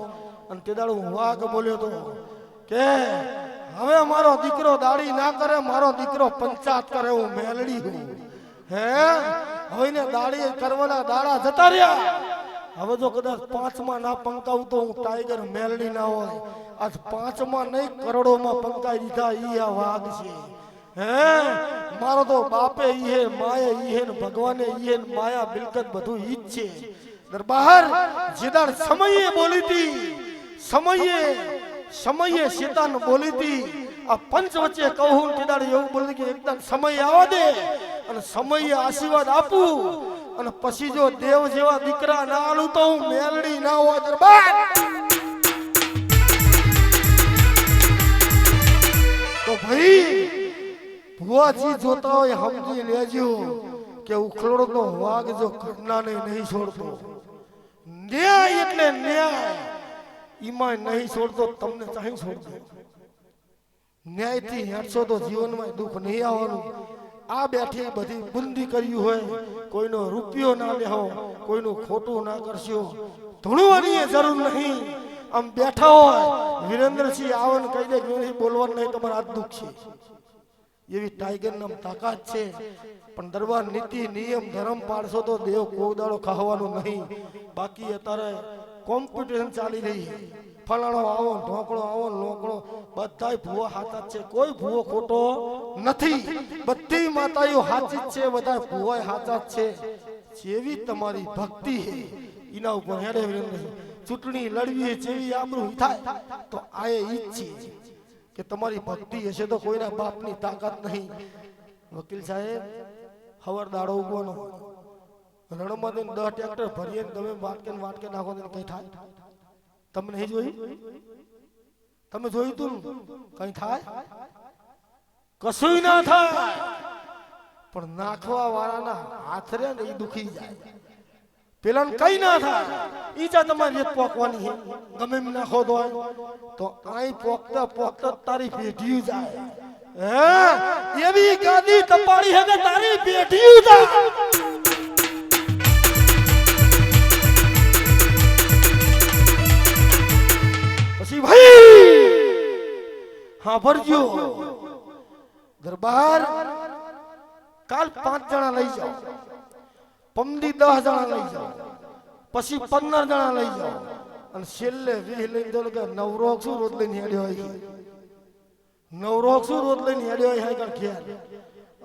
અને તે દાડું વાઘ બોલ્યો તો કે હવે મારો દીકરો દાડી ના કરે, મારો દીકરો પંચાયત કરે, હું મેલડી હું. હે હવે ને દાડી કરવાના દાડા જતા રહ્યા. હવે જો કદાચ 5માં ના પંકાવું તો હું ટાઈગર મેલડી ના હોય. આજ 5માં નહીં કરોડોમાં પંકાઈ દીધા. ઈ આ વાઘ છે. હે મારો તો બાપે ઈ હે, માએ ઈ હે, ને ભગવાને ઈ હે, ને માયા બિલકત બધું ઈ જ છે. દરબાર જેદાર સમયે બોલી હતી, સમયે શેતાન બોલી હતી. આ પંચ વચ્ચે કહું તેદાર એવું બોલી કે એકદમ સમય આવવા દે અને સમયે આશીર્વાદ આપું, અને પછી જો દેવ જેવા દીકરા ના આલું તો હું મેલડી ના હોય. દરબાર તો ભાઈ ભુવાજી જોતા હોય સમજી લેજો કે ઉખલોડનો વાઘ જો ઘરનાને નહીં છોડતો, ન્યાય એટલે ન્યાય ઈમાં નહીં છોડતો, તમને ચાહી છોડતો. ન્યાયથી હેઠશો તો જીવનમાં દુઃખ નહીં આવવાનું. આ બેઠી બધી બુંદી કર્યું હોય, કોઈનો રૂપિયો ના લેહો, કોઈનું ખોટું ના કરશો, ધૂણવાની જરૂર નહીં. આમ બેઠા હોય વિરેન્દ્રસિંહ આવન કહી દે કે બોલવાનું નહીં, તમારા હાથ દુઃખ છે. એવી ટાઈગર નામ તાકાત છે. પણ દરબાર નીતિ નિયમ ધર્મ પાડશો તો દેવ કોઈ દાડો ખાવાનું નહીં. બાકી અત્યારે કોમ્પિટિશન ચાલી રહી. ફલાણો આવો, ઢોકળો આવો, લોકળો બધાય ભૂવો હાથા જ છે. કોઈ ભૂવો ખોટો નથી. બધી માતાઓ હાચી જ છે, બધા ભૂવા હાચા જ છે. જેવી તમારી ભક્તિ છે એના ઉપર હેડે ચૂંટણી લડવી જેવી આબરૂ થાય તો આ ઈ જ છે કે તમારી ભક્તિ હશે તો કોઈના બાપની તાકાત નહીં. વકીલ સાહેબ હવાર દાડો ઉગવાનો રણમાં 10 ટ્રેક્ટર ભરીએ તમે વાટકે નાખો તો કઈ થાય? તમે નહીં જોયું? તમે જોયું તું કઈ થાય? કશું ના થાય. પણ નાખવા વાળાના હાથ રે ને એ દુખી જાય. પેલા કઈ ના થાય. ઈજા તમારી રેત પોકવાની છે, ગમે એમ નાખો તો આઈ પોકતા તારી પેઢી જાય. હે એવી ગાદી તપાડી હે કે તારી પેઢી જાય. પછી ભાઈ હા ભરજો દરબાર કાલ 5 જણા લઈ જાઓ, પમદી 10 જણા લઈ જાઓ, પછી 15 જણા લઈ જાઓ, અને છેલ્લે 20 લઈ દો કે નવરોગ શું રોજ લઈને હેડ્યો હોય. નવરોગ શું રોજ લઈને હેડ્યો હોય ખેર.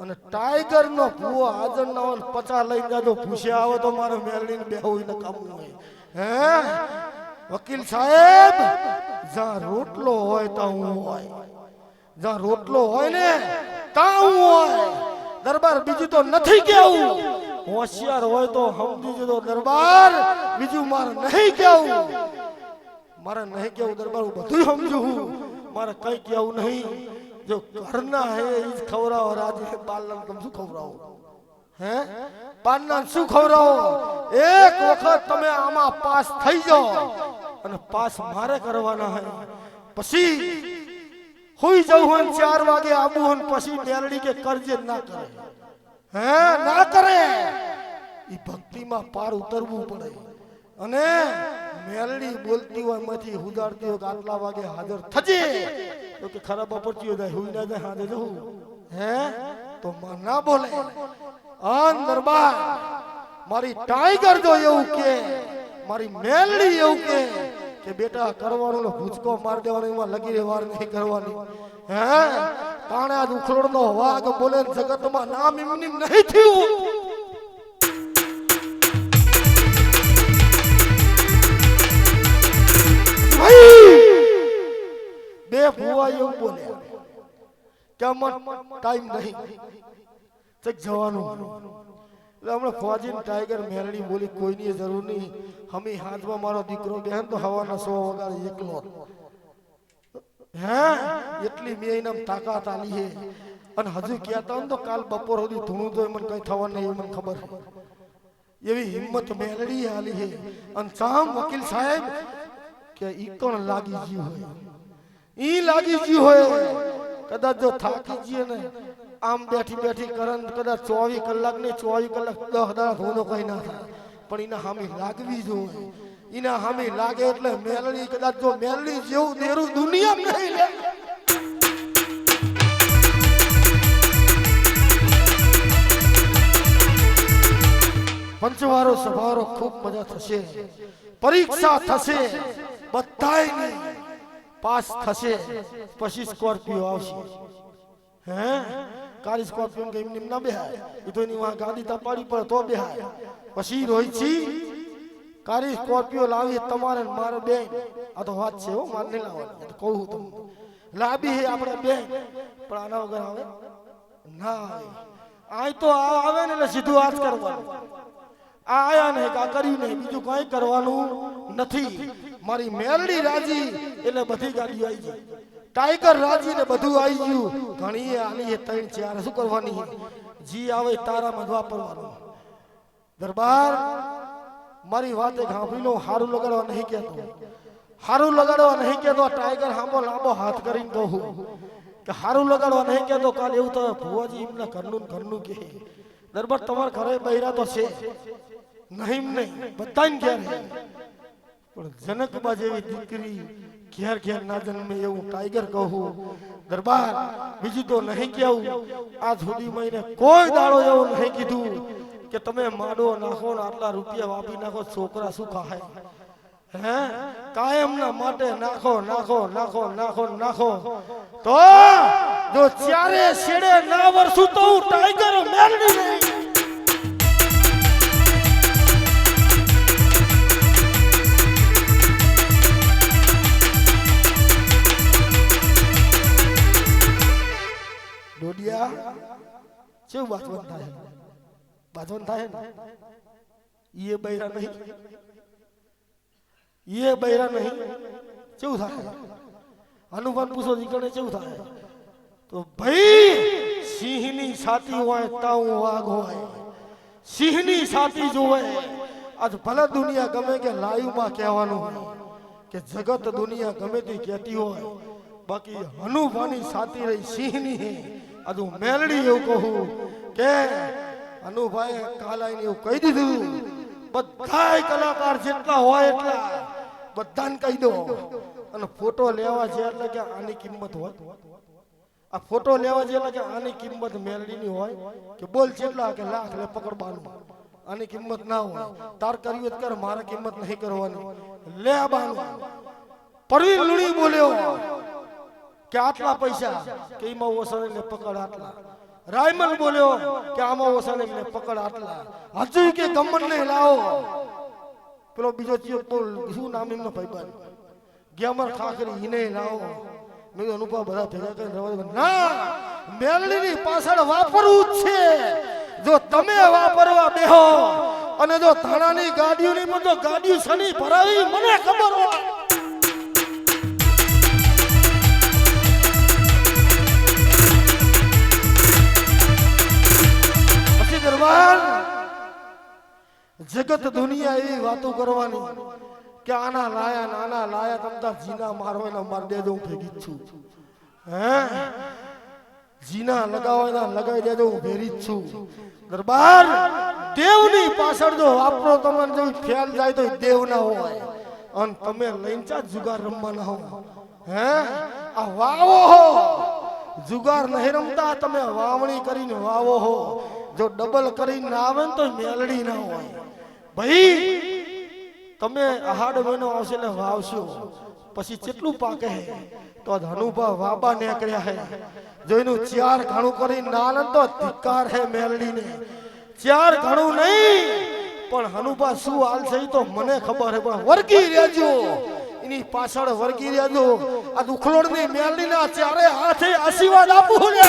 અને ટાઈગર નો ભૂવો હાજર ના હોય 50 લઈને જાજો, ભૂસ્યા આવે તો મારે મેલડીને બેહવું ન કામનું હોય. હે વકીલ સાહેબ જ્યાં રોટલો હોય ત્યાં હું હોય, જ્યાં રોટલો હોય ને ત્યાં હું હોય. દરબાર બીજું તો નથી કેવું. હોશિયાર હોય તો સમજી જજો દરબાર, બીજું મારે નહીં કેવું. દરબાર હું બધું સમજુ છું, મારે કઈ કેવું નહીં. જો ઘરના હે એ જ ખવડાવો. રાજે બાલન તમે શું ખવડાવો? હે બાલન શું ખવડાવો? એક વખત તમે આમાં પાસ થઈ જાઓ અને પાસ મારે કરવાના હે. પછી હોઈ જવું હોય 4 વાગે આબુ હોય, પછી મેલડી કે કરજે ના કરે. હે ના કરે. ઈ ભક્તિમાં પાર ઉતરવું પડે. અને મેલડી બોલતી હોય માંથી ઉદારતી હોય આટલા વાગે હાજર થજે, તો કે ખરાબ પડતી હોય હુઈ ના જાય હાજર જવું. હે તો ના બોલે. અન દરબાર મારી ટાઈગર જો એવું કે, મારી મેલડી એવું કે કે બેટા કરવાનું ને ભૂચકો માર દેવાનો એમાં લગી વાર નહીં કરવાની હે કાણે આજ ઉખલોડનો વાઘ બોલે ને જગતમાં નામ એમની નહીં થયું બે ભુવા એવું બોલ્યા કે અમર ટાઈમ નહીં ચક જવાનું એટલે હમણાં ફોજી ટાઈગર મેલડી બોલી કોઈની જરૂર નહીં હમી હાથમાં મારો દીકરો બેન તો હવાના 100 વગાડે એકલો હે એટલી મેં એનામ તાકાત આલી હે અને હજુ કહેતા ને તો કાલ બપોર સુધી ધૂણું તો મને કઈ થવા નહીં મને ખબર એવી હિંમત મેલડી આલી હે અને ચામ વકીલ સાહેબ કે ઈ કોણ લાગી ગયું હોય ઈ લાગી ગયું હોય કદાચ જો થાકી જઈએ ને આમ બેઠી બેઠી કરન કદાચ 24 કલાક ને 24 કલાક 10 દાડા ધોનો કઈ ના થાય પણ એના હામી લાગવી જોઈએ એના હામી લાગે એટલે મેલડી કદાચ જો મેલડી જેવું દેરું દુનિયા નહીં લે પંચવારો સવારો ખૂબ મજા થશે પરીક્ષા થશે બધાયની પાસ થશે પછી સ્કોર્પિયો આવશે હે કાળી સ્કોર્પિયો કે એમની ના બેહાય ઈ તો એની વાં ગાડી તપાડી પર તો બેહાય પછી રોઈછી કાળી સ્કોર્પિયો લાવી તમારે મારે બેન આ તો વાત છે હો માર નહીં લાવવાની તો કહું તમને લાવી હે આપણે બેન પણ આના વગર આવે ના આવે આય તો આવે ને એટલે સીધું આજ કરવાનું આ આયા ને કા કર્યું નહીં બીજું કઈ કરવાનું નથી મારી મેલડી રાજી એટલે બધી ગાડીઓ આવી ગઈ ટાઈગર રાજી ને બધું આવી ગયું ઘણી આલી 3-4 શું કરવાની જી આવે તારામાં વાપરવાનું દરબાર મારી વાતે સાંભળી લો હારું લગાડવા નહીં કહેતો હારું લગાડવા નહીં કહેતો ટાઈગર હામો લાંબો હાથ કરીને કહું કે હારું લગાડવા નહીં કહેતો કાલ એવું તો ભુવાજી એમના ઘરનું કહે દરબાર તમારા ઘરે બૈરા તો છે નહીં બધાને ઘેર પણ જનકબા જેવી દીકરી ઘેર ઘેર ના જન્મે એવું ટાઈગર કહું દરબાર બીજું તો નહીં કેવું આ સુધી મહિને કોઈ દાડો એવું નહીં કીધું કે તમે માડો નાખો ને આટલા રૂપિયા વાપી નાખો છોકરા શું ખાય હે કાયમના માટે નાખો નાખો નાખો નાખો નાખો તો જો ચારે છેડે ના વરસું તો હું ટાઈગર મેલડી નહીં ડોડિયા કેવું બાજવન થાય ને ઈએ બૈરા નહીં કેવું થાય અનુમાન પૂછો દીકરાને કેવું થાય તો ભાઈ સિંહની છાતી હોય તાઉ વાઘ હોય સિંહની છાતી જોવે આજ ભલે દુનિયા ગમે કે લાઈવમાં કહેવાનું હોય કે જગત દુનિયા ગમે તે કહેતી હોય બાકી અનુભાની છાતી રહી સિંહની હે આજ હું મેલડી એવું કહું કે અનુભાઈ કાલાઈને એવું કહી દીધું બધાય કલાકાર જેટલા હોય એટલા બધાને કહી દો અને ફોટો લેવા છે એટલે કે આની કિંમત હોય આ ફોટો લેવા છે એટલે કે આની કિંમત મેલડીની હોય કે બોલ જેટલા કે લાખ લે પકડવાનું આની કિંમત ના હોય તાર કર્યું કર મારે કિંમત નહીં કરવાની લે બાનું પરવીન લુણી બોલ્યો કે આટલા પૈસા કે એમાં ઓસણે ને પકડ આટલા રાયમલ બોલ્યો કે આમાં ઓસણે ને પકડ આટલા હજુ કે ગમન ને લાવો પેલો બીજો ચિયો બોલ શું નામ એમનો ભાઈબંધ ગેમર ખાખરી ઈને લાવો મેં અનુભવ બધા ભેગા કરીને રવા દે ના મેલડીની પાછળ વાપરવું છે જો તમે વાપરવા બેહો અને જો થાણાની ગાડીઓની પણ જો ગાડીઓ સની ભરાવી મને ખબર હોય જગત દુનિયા એવી વાતો કરવાની કે આના લાયા તમતા જીના મારો એના માર દેજો હું ભેગી છું હે જીના લગાવવાના લગાવી દેજો હું ભેરી છું દરબાર દેવની પાછળ જો વાપરો તમને જો ફેલ જાય તો દેવ ના હોય અને તમે લઈને ચા જુગાર રમવાના હો હે આ વાવો હો જુગાર નહીં રમતા તમે વાવણી કરીને વાવો હો જો ડબલ કરીને ના આવે ને તો મેલડી ના હોય ભાઈ તમે આહાડ મહિનો આવશે ને વાવશો પછી કેટલું પાકે તો ધનુભા વાબા નીકળ્યા હે જોઈનું ચાર ઘણું કરી નાલ તો ધિક્કાર હે મેલડીને ચાર ઘણું નહીં પણ હનુભા શું હાલ છે તો મને ખબર હે પણ વર્ગી રહેજો એની પાછળ વર્ગી રહેજો આ દુખલોડની મેલડીના ચારે હાથે આશીર્વાદ આપું ને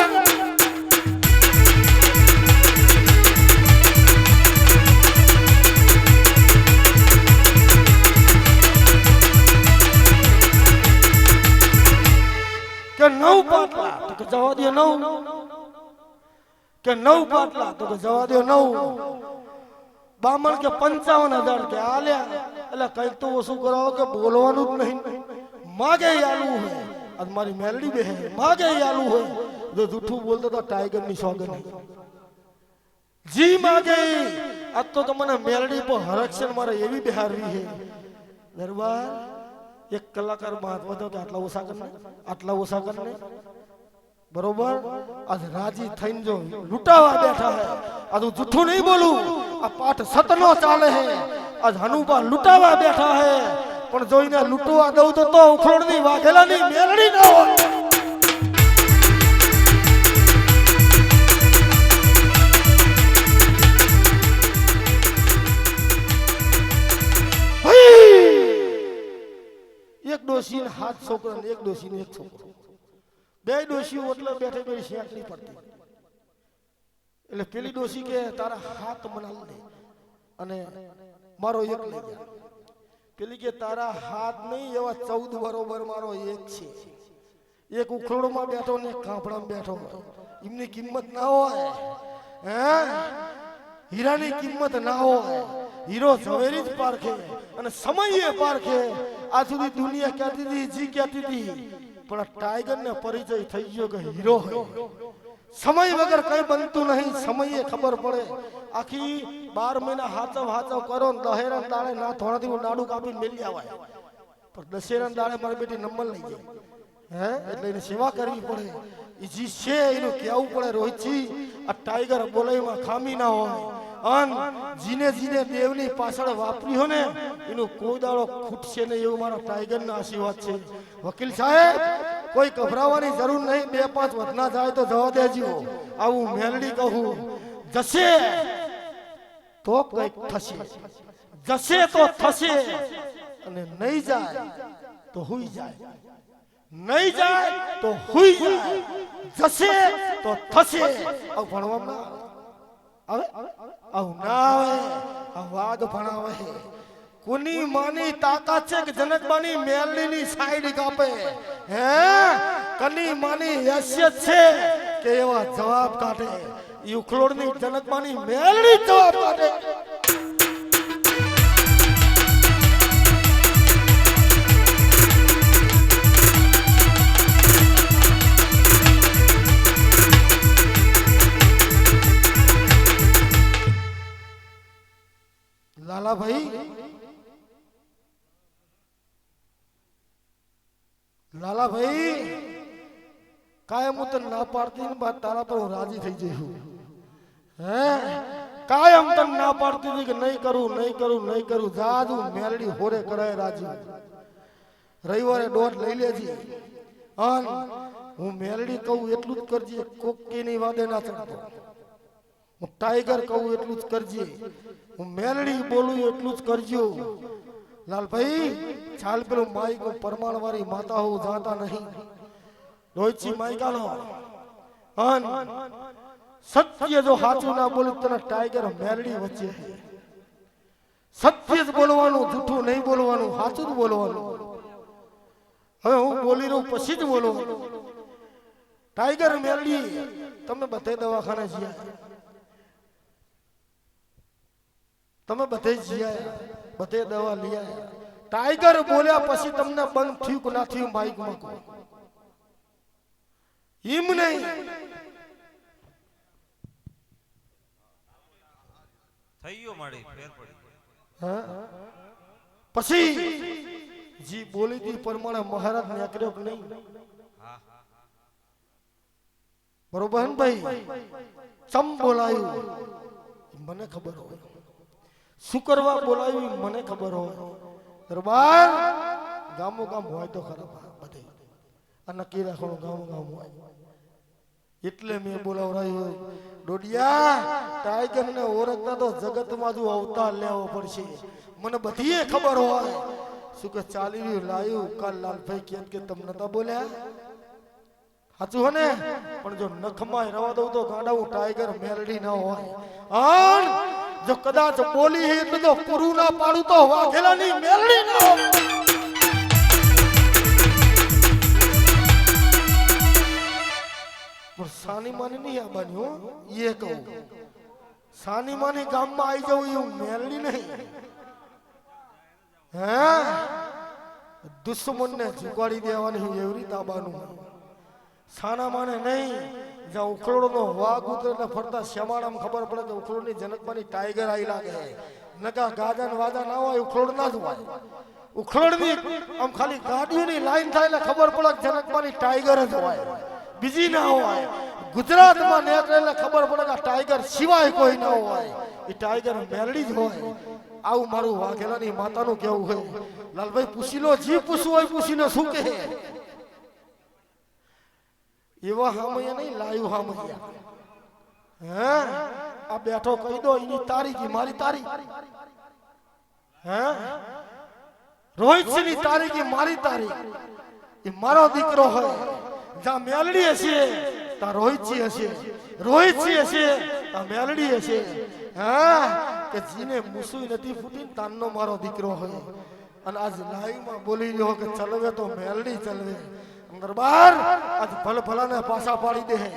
કે 9 પાટલા તો કે જવા દે 9 કે 9 પાટલા તો કે જવા દે 9 બામણ કે 55,000 કે આલ્યા એટલે કઈક તો ઓછું કરાવો કે બોલવાનું જ નહીં માગે આલુ હે આજ મારી મેલડી બે હે માગે આલુ હે જો જૂઠું બોલતો તો ટાઈગર ની સોગન જી માગે આજ તો તમને મેલડી પર હરક્ષણ મારે એવી બિહારવી હે દરબાર એક કલાકાર મહત્વ તો કે આટલા ઓછા કરને બરોબર આજ રાજી થઈને જો લૂંટાવા બેઠા હે આજ હું જૂઠું નહીં બોલું આ પાઠ સતનો ચાલે હે આજ હનુભા લૂંટાવા બેઠા હે પણ જોઈને લૂંટવા દઉં તો ઉખોડની વાઘેલાની મેલડી ન હોય એક ડોશી ને 7 છોકરા ને એક ડોશી ને 1 છોકરો બે ડોશીઓ એટલે બેઠે બેઠી શેક નહીં પડતી એટલે પેલી ડોશી કે તારા હાથ મનાલ દે અને મારો એક લઈ જા પેલી કે તારા હાથ નહીં એવા 14 બરોબર મારો એક છે એક ઉખરોડમાં બેઠો ને કાંપડામાં બેઠો એમની કિંમત ના હોય હે હીરાની કિંમત ના હોય હીરો ઝવેરી જ પારખે અને સમયે પારખે આ સુધી દુનિયા કહેતી હતી જી કહેતી હતી પણ ટાઈગર ને પરિચય થઈ ગયો કે હીરો સમય વગર કઈ બનતું નહીં સમયે ખબર પડે આખી 12 મહિના હાચવ કરો ને દહેરા દાડે ના થોડાથી હું નાડું કાપીને મેલી આવાય પણ દશેરા દાડે મારી બેટી નંબર લઈ જાય હે એટલે એને સેવા કરવી પડે એ જી છે એનું કહેવું પડે રોહિતજી આ ટાઈગર બોલાઈમાં ખામી ના હોય અન જીને જીને દેવની પાછળ વાપર્યો ને એનું કોઈ દાડો ખૂટશે નહીં એવું મારા ટાઈગરના આશીર્વાદ છે વકીલ સાહેબ કોઈ ગભરાવાની જરૂર નહીં 2-5 વધના જાય તો જવા દેજો આવું મેલડી કહું જશે તો કઈક થશે જશે તો થશે અને નહીં જાય તો હુઈ જાય નહીં જાય તો હુઈ જાય જશે તો થશે આ ભણવામાં આવે આવું ના આવે આ વાદ ભણાવે કોની માની તાકાત છે કે જનકબાની મેલડીની સાઈડ કાપે હે કની માની હેસિયત છે કે એવા જવાબ કાઢે ઈ ઉખલોડની જનકબાની મેલડી જવાબ કાઢે લાલા ભાઈ કાયમ હું તને ના પાડતી ને બાદ તારા પર હું રાજી થઈ જઈશું હે કાયમ તને ના પાડતી હતી કે નહીં કરું જાદુ મેલડી હોરે કરાય રાજી રવિવારે દોઢ લઈ લેજી અન હું મેલડી કહું એટલું જ કરજે કોકી ની વાદે ના ચડતો હું ટાઈગર કહું એટલું જ કરજે હું મેલડી બોલું એટલું જ કરજો લાલભાઈ ચાલ પેલું માઈક પરમાણ વાળી માતા હું જાતા નહીં રોહિતજી માઈકાનો અન સત્ય જો સાચું ના બોલું તને ટાઈગર મેલડી વચ્ચે સત્ય જ બોલવાનું જૂઠું નહીં બોલવાનું સાચું જ બોલવાનું હવે હું બોલી રહું પછી જ બોલવાનું ટાઈગર મેલડી તમે બધે દવાખાને જ્યાં તમે બધે જ્યાં બધે દવા લઈ આવ્યા ટાઈગર બોલ્યા પછી તમને બંધ થયું કે ના થયું માઈક માં કહો એમ નહીં થઈ ગયો માડી ફેર પડી હા પછી જી બોલી તી પ્રમાણે મહારાજ નીકળ્યો કે નહીં બરોબર ને ભાઈ ચમ બોલાયું મને ખબર હોય શું કરવા બોલાવ્યું મને ખબર હોય દરબાર ગામો ગામ હોય તો ખરાબ બધે આ નક્કી રાખવાનું ગામો ગામ હોય એટલે મેં બોલાવરાયું ડોડિયા ટાઈગર ને ઓળખતા તો જગતમાં જો અવતાર લેવો પડશે મને બધીએ ખબર હોય શું કે ચાલી રહ્યું લાયું કાલ લાલભાઈ કે તમને તો બોલ્યા સાચું હે ને પણ જો નખમાં રવા દઉં તો ગાડા હું ટાઈગર મેલડી ના હોય અને જો કદાચ બોલી એટલે તો પૂરું ના પાડું તો વાઘેલાની મેલડી ના હોય પણ સાની માની નહીં આવવાની હો એ કહું સાની માની ગામમાં આવી જવું એવું મેલડી નહીં હે દુશ્મનને ઝુકાડી દેવાની એવરી તાબાનું સાના માને નહીં જ્યાં ઉખલોડનો વાઘ ઉતરે ફરતા શ્યામાળામાં ખબર પડે કે ઉખલોડની જનકમાની ટાઈગર આવી લાગે નકા ગાજા ને વાજા ના હોય ઉખલોડ ના જ હોય ઉખલોડની આમ ખાલી ગાડીઓની લાઈન થાય એટલે ખબર પડે કે જનકમાની ટાઈગર જ હોય બીજી ના હોય ગુજરાતમાં નીકળે એટલે ખબર પડે કે ટાઈગર સિવાય કોઈ ના હોય એ ટાઈગર મેલડી જ હોય આવું મારું વાઘેલાની માતાનું કેવું હોય લાલભાઈ પૂછી લો જી પૂછવું હોય પૂછી લો શું કહે એવા હામૈયા નહીં લાયું હામૈયા હે આ બેઠો કહી દો એની તારીખ મારી તારીખ હે રોહિતસિંહ ની તારીખ મારી તારીખ એ મારો દીકરો હોય જ્યાં મેલડી હશે ત્યાં રોહિતસિંહ હશે રોહિતસિંહ હશે ત્યાં મેલડી હશે હા કે જીને મુસુઈ નથી ફૂટી તાનનો મારો દીકરો હોય અને આજ લાઈવમાં બોલી લ્યો કે ચલવે તો મેલડી ચલવે દરબાર આજ ભલ ભલાને પાછા પાડી દે હે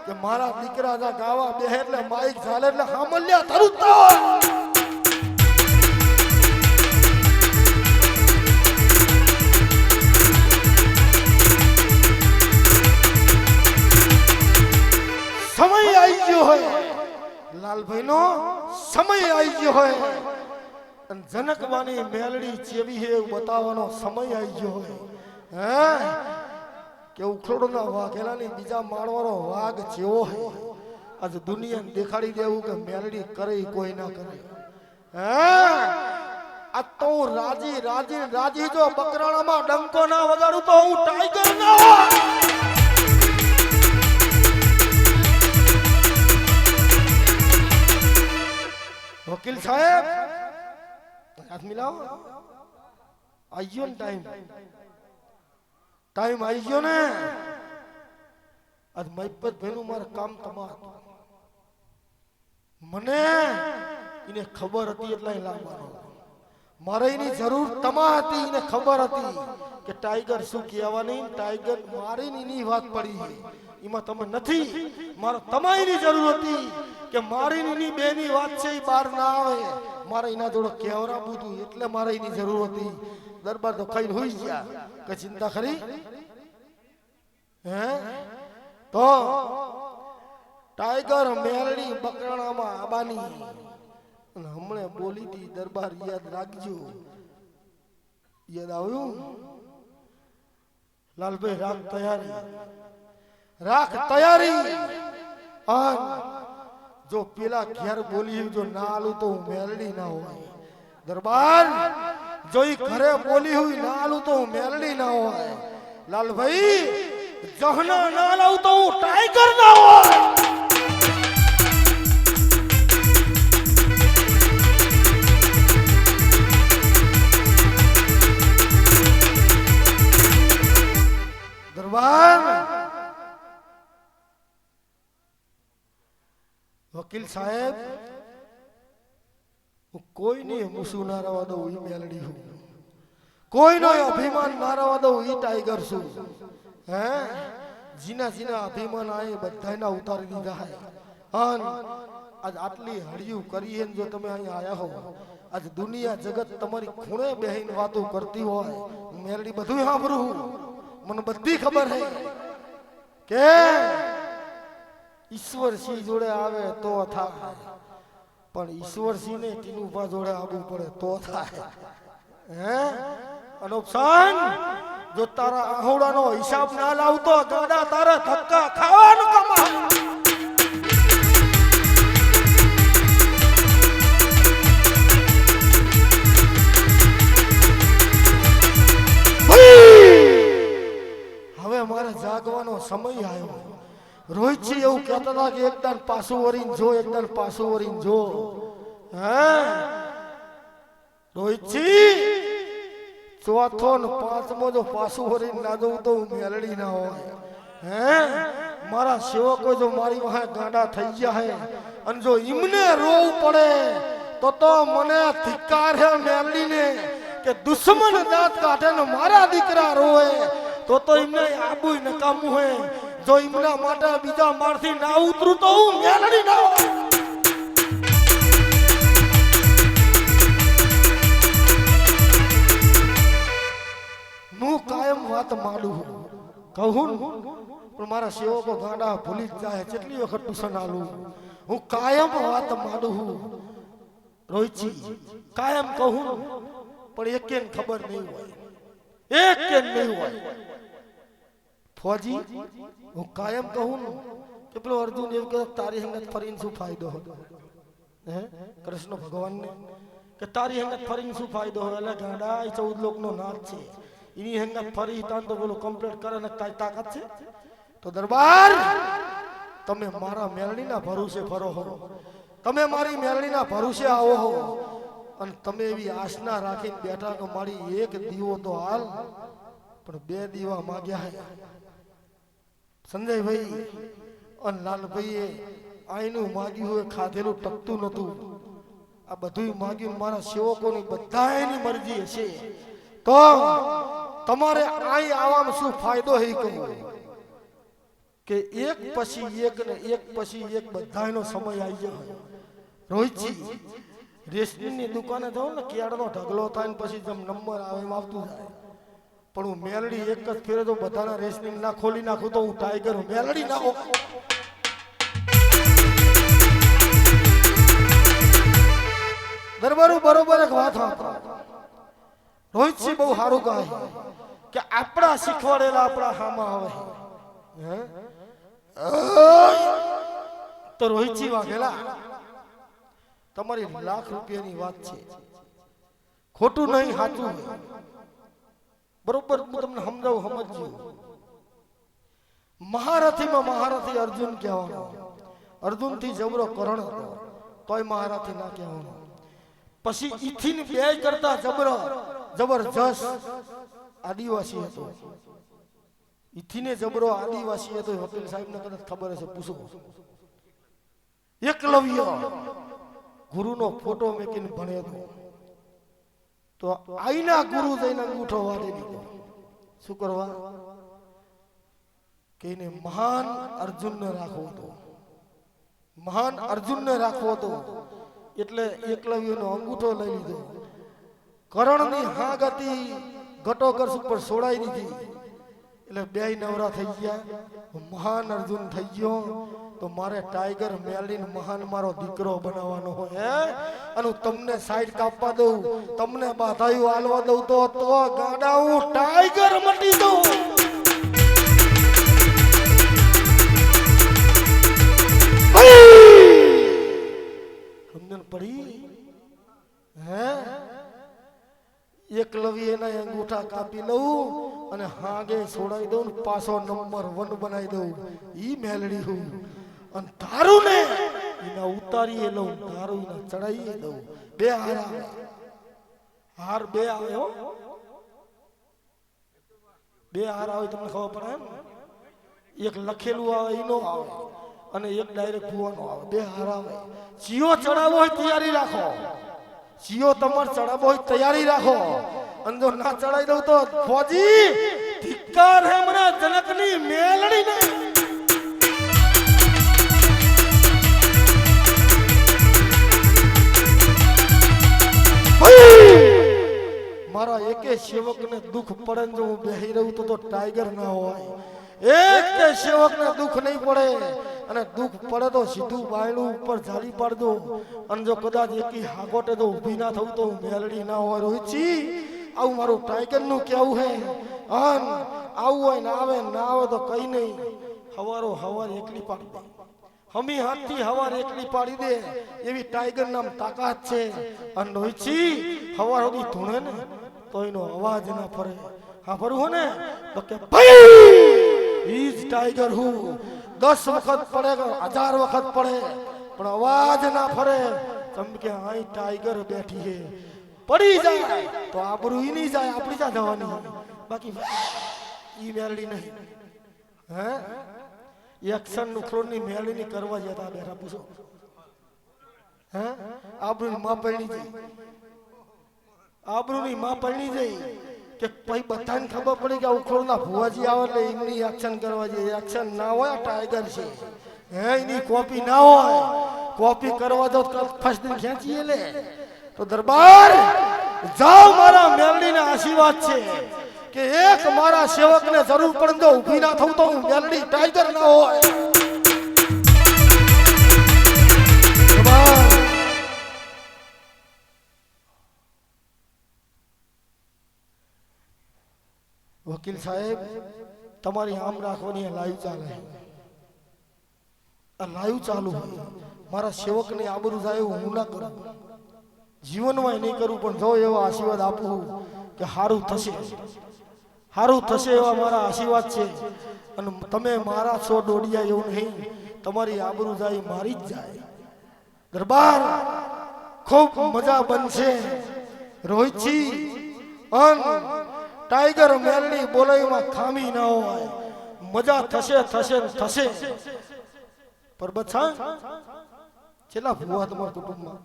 કે મારા દીકરા જા ગાવા બેહે એટલે માઈક ચાલે એટલે હામલ્યા ધરુતા સમય આવી ગયો હોય લાલભાઈ નો સમય આવી ગયો હોય અને જનકવાની મેલડી ચેવી હે એવું બતાવવાનો સમય આવી ગયો હોય કે ઉખલોડના વાઘેલાની બીજા માળવાનો વાઘ જેવો હે આજ દુનિયાને દેખાડી દેવું કે મેલડી કરે કોઈ ના કરે આ તો રાજી રાજી રાજી જો બકરાણામાં ડંકો ના વગાડું તો હું ટાઈગર ના હોય વકીલ સાહેબ હાથ મિલાવો આયો ને ટાઈમ આવી ગયો ને આજ મહિપત ભાઈનું મારું કામ તમાર મને એને ખબર હતી એટલે લાવવાનો મારે એની જરૂર તમા હતી એને ખબર હતી કે ટાઈગર શું કહેવાની ટાઈગર મારીને એની વાત પડી એમાં તમે નથી મારે તમારી જરૂર હતી કે મારીને એની બેની વાત છે એ બહાર ના આવે મારે એના જોડે કહેવરા બધું એટલે મારે એની જરૂર હતી દરબાર તો ખાઈને હોઈ ગયા કે ચિંતા ખરી હે તો ટાઈગર મેલડી બકરાણામાં આબાની અને હમણે બોલી હતી દરબાર યાદ રાખજો યાદ આવ્યું લાલભાઈ રાખ તૈયારી જો પેલા ઘેર બોલી જો ના આલું તો હું મેલડી ના હોય દરબાર જો ઈ ઘરે બોલી હોય ના આલું તો હું મેલડી ના હોય લાલભાઈ જહના ના લાવું તો હું ટાઈગર ના હોય દરબાર વકીલ સાહેબ હું કોઈની મુસુ ના રવા દઉં ઈ મેલડી હું કોઈનો અભિમાન ના રવા દઉં ઈ ટાઈગર છું હે જીના જીના અભિમાન આય બધાયના ઉતારી દીધા હે અન આજ આટલી હળિયું કરી હે જો તમે અહીંયા આયા હો આજ દુનિયા જગત તમારી ખૂણે બેહીને વાતો કરતી હોય મેલડી બધું સાંભળું મને બધી ખબર હે કે ઈશ્વરસિંહ જોડે આવે તો થાય પણ ઈશ્વરસિંહ ને ટીનુભા જોડે આવવું પડે તો થાય હે અનુપસાન જો તારા આહોડાનો હિસાબ ના લાવતો ગાડા તારા ધક્કા ખાવાનું કમા સમય આવ્યો. રોહિતજી એવું કહેતા હતા કે એકદમ પાછું વળીને જો, એકદમ પાછું વળીને જો. હે રોહિતજી, ચોથો ને પાંચમો જો પાછું વળીને ના દઉં તો હું મેલડી ના હોય. હે મારા સેવકો જો મારી વાહે ગાંડા થઈ ગયા હે અને જો એમને રોવું પડે તો મને ધિક્કાર હે મેલડીને કે દુશ્મન દાંત કાઢે ને મારા દીકરા રોવે તો એમને આબુ નકામું હે. જો એમના માટે બીજા મારથી ના ઉતરું તો હું મેલડી ના હોય. હું કાયમ વાત માંડું કહું પણ મારા સેવકો ગાંડા ભૂલી જ જાય. કેટલી વખત ટ્યુશન આલું હું કાયમ વાત માંડું. રોહિતજી કાયમ કહું પણ એકેને ખબર નહીં હોય, એકેને નહીં હોય. ફોજી હું કાયમ કહું કે પેલો અર્જુન એવું કે તારી હંગત ફરીને શું ફાયદો હતો? હે કૃષ્ણ ભગવાનને કે તારી હંગત ફરીને શું ફાયદો હોય? એટલે ગાંડા 14 લોકનો નાથ છે, એની હંગત ફરી તાન તો બોલો કમ્પ્લીટ કરે ને તારી તાકાત છે? તો દરબાર તમે મારા મેલડીના ભરોસે ફરો હો, તમે મારી મેલડીના ભરોસે આવો હો અને તમે એવી આશના રાખીને બેઠા કે મારી એક દીવો તો હાલ, પણ 2 દીવા માંગ્યા હે. સંજયભાઈ અને લાલભાઈએ આઈનું માગ્યું હોય, ખાધેલું ટકતું નતું. આ બધું માગ્યું મારા સેવકોની બધાની મરજી હશે તો તમારે આઈ આવવામાં શું ફાયદો હે કહું કે એક પછી એક ને એક પછી એક બધાનો સમય આવી જાય. રોહિતજી રેશમીની દુકાને જાઉં ને કેળનો ઢગલો થાય ને પછી જેમ નંબર આવે એમ આવતું જાય, પણ હું મેલડી એક જ ફેરે તો બધાના રેશનિંગ ના ખોલી નાખું તો હું ટાઈગર મેલડી ના હોઉં. દરબારું બરોબર એક વાત હા. રોહિતસિંહ બહુ સારું કહે કે આપણા શીખવાડેલા આપણા હામાં આવે. તો રોહિતસિંહ વાઘેલા તમારી લાખ રૂપિયાની વાત છે, ખોટું નહીં સાચું બરોબર હું તમને સમજાવું, સમજજો. મહારથીમાં મહારથી અર્જુન કહેવાનો, અર્જુન થી જબરો કરણ હતો તોય મહારથી ના કહેવાનો. પછી ઈથી બે કરતા જબરજસ્ત આદિવાસી હતો. ઈથીને જબરો આદિવાસી હતો. વકીલ સાહેબ ને કદાચ ખબર હશે, પૂછો. એકલવ્ય ગુરુનો ફોટો મેકીને ભણ્યો તો આઈના ગુરુ જઈને અંગૂઠો વાળી દીધો. શું કરવા? કે એને મહાન અર્જુનને રાખવો હતો, મહાન અર્જુનને રાખવો હતો એટલે એકલવ્યનો અંગૂઠો લઈ લીધો. કરણની હા ગતિ ઘટોકર ઉપર છોડાઈ દીધી એટલે 2 નવરા થઈ ગયા. મહાન અર્જુન થઈ ગયો તો મારે ટાઈગર મેલડીને મહાન મારો દીકરો બનાવવાનો હોય અને તમને સાઈડ કાપવા દઉં, તમને બાધાયું હાલવા દઉં તો ગાડા હું ટાઈગર મટી દઉં. સમજણ પડી? હે એકલવ્યના અંગૂઠા કાપી લઉં અને હાગે છોડાઈ દઉં, પાછો નંબર 1 બનાવી દઉં. ઈ મેલડી હું અને તારું ને એના ઉતારીએ લઉં, તારું એના ચડાઈએ દઉં. 2 હાર આવે, હાર 2 આવે હો, 2 હાર આવે તમને ખબર પડે એમ. એક લખેલું આવે એનો આવે અને એક ડાયરેક્ટ ભૂવાનો આવે. 2 હાર આવે. ચિયો ચડાવો હોય તૈયારી રાખો, ચિયો તમારે ચડાવો હોય તૈયારી રાખો. અને જો ના ચડાઈ દઉં તો ફોજી ધિક્કાર હે મને જનકની મેલડી ને. મારા એકે સેવકને દુઃખ પડે જો હું બેહી રહું તો ટાઈગર ના હોય. એક કે સેવકને દુઃખ નહીં પડે અને દુઃખ પડે તો સીધું બાયણું ઉપર ઝાડી પાડજો. અને જો કદાચ એકી હાકોટે તો ઊભી ના થવું તો હું મેલડી ના હોય. રોહિતજી આવું મારું ટાઈગર નું કેવું હે. આવું હોય ને આવે ના આવે તો કઈ નહીં, હવારો હવાર એકલી પાડી દે, હમી હાથથી હવાર એકલી પાડી દે એવી ટાઈગર નામ તાકાત છે. અને રોહિતજી હવાર સુધી ધૂણે ને તો એનો અવાજ ના ફરે. હા ફરવું હો ને તો કે ભાઈ ઈ જ ટાઈગર હું 10 વખત પડે કે 1000 વખત પડે પણ અવાજ ના ફરે કેમ કે અહીં ટાઈગર બેઠી છે પડી જાય તો આબરૂ ઈ નહીં જાય આપણી જા જવાની બાકી ઈ મેલડી નહીં હે એક્શન નું ખરોની મેલડી ની કરવા જતા બેઠા પૂછો હે આબરૂ માં પડી જાય આબરૂની માં પડી જાય કે ભાઈ બધાને ખબર પડી કે ઉખોડના ભુવાજી આવે એટલે એમની એક્શન કરવા જોઈએ એક્શન ના હોય ટાઈગર છે હે એની કોપી ના હોય કોપી કરવા દો ફર્સ્ટ દિન ખેંચીએ લે તો દરબાર જાઓ મારા મેલડીના આશીર્વાદ છે કે એક મારા સેવકને જરૂર પડે તો ઊભી ના થઉં તો હું મેલડી ટાઈગર ના હોય દરબાર વકીલ સાહેબ તમારી આમ રાખવાની લાઈવ ચાલે આ લાઈવ ચાલુ હોય મારા સેવકને આબરૂ જાય એવું હું ના કરું જીવનમાં નહીં કરું પણ જો એવો આશીર્વાદ આપું કે સારું થશે એવા મારા આશીર્વાદ છે અને તમે મારા છો દોડિયા એવું નહીં તમારી આબરૂ જાય મારી જ જાય દરબાર ખૂબ મજા બનશે રોહિતજી અન ટાઈગર મેલડી બોલાઈમાં ખામી ના હોય મજા થશે પરબત સાહેબ છેલ્લા ભુવા તમારા કુટુંબમાં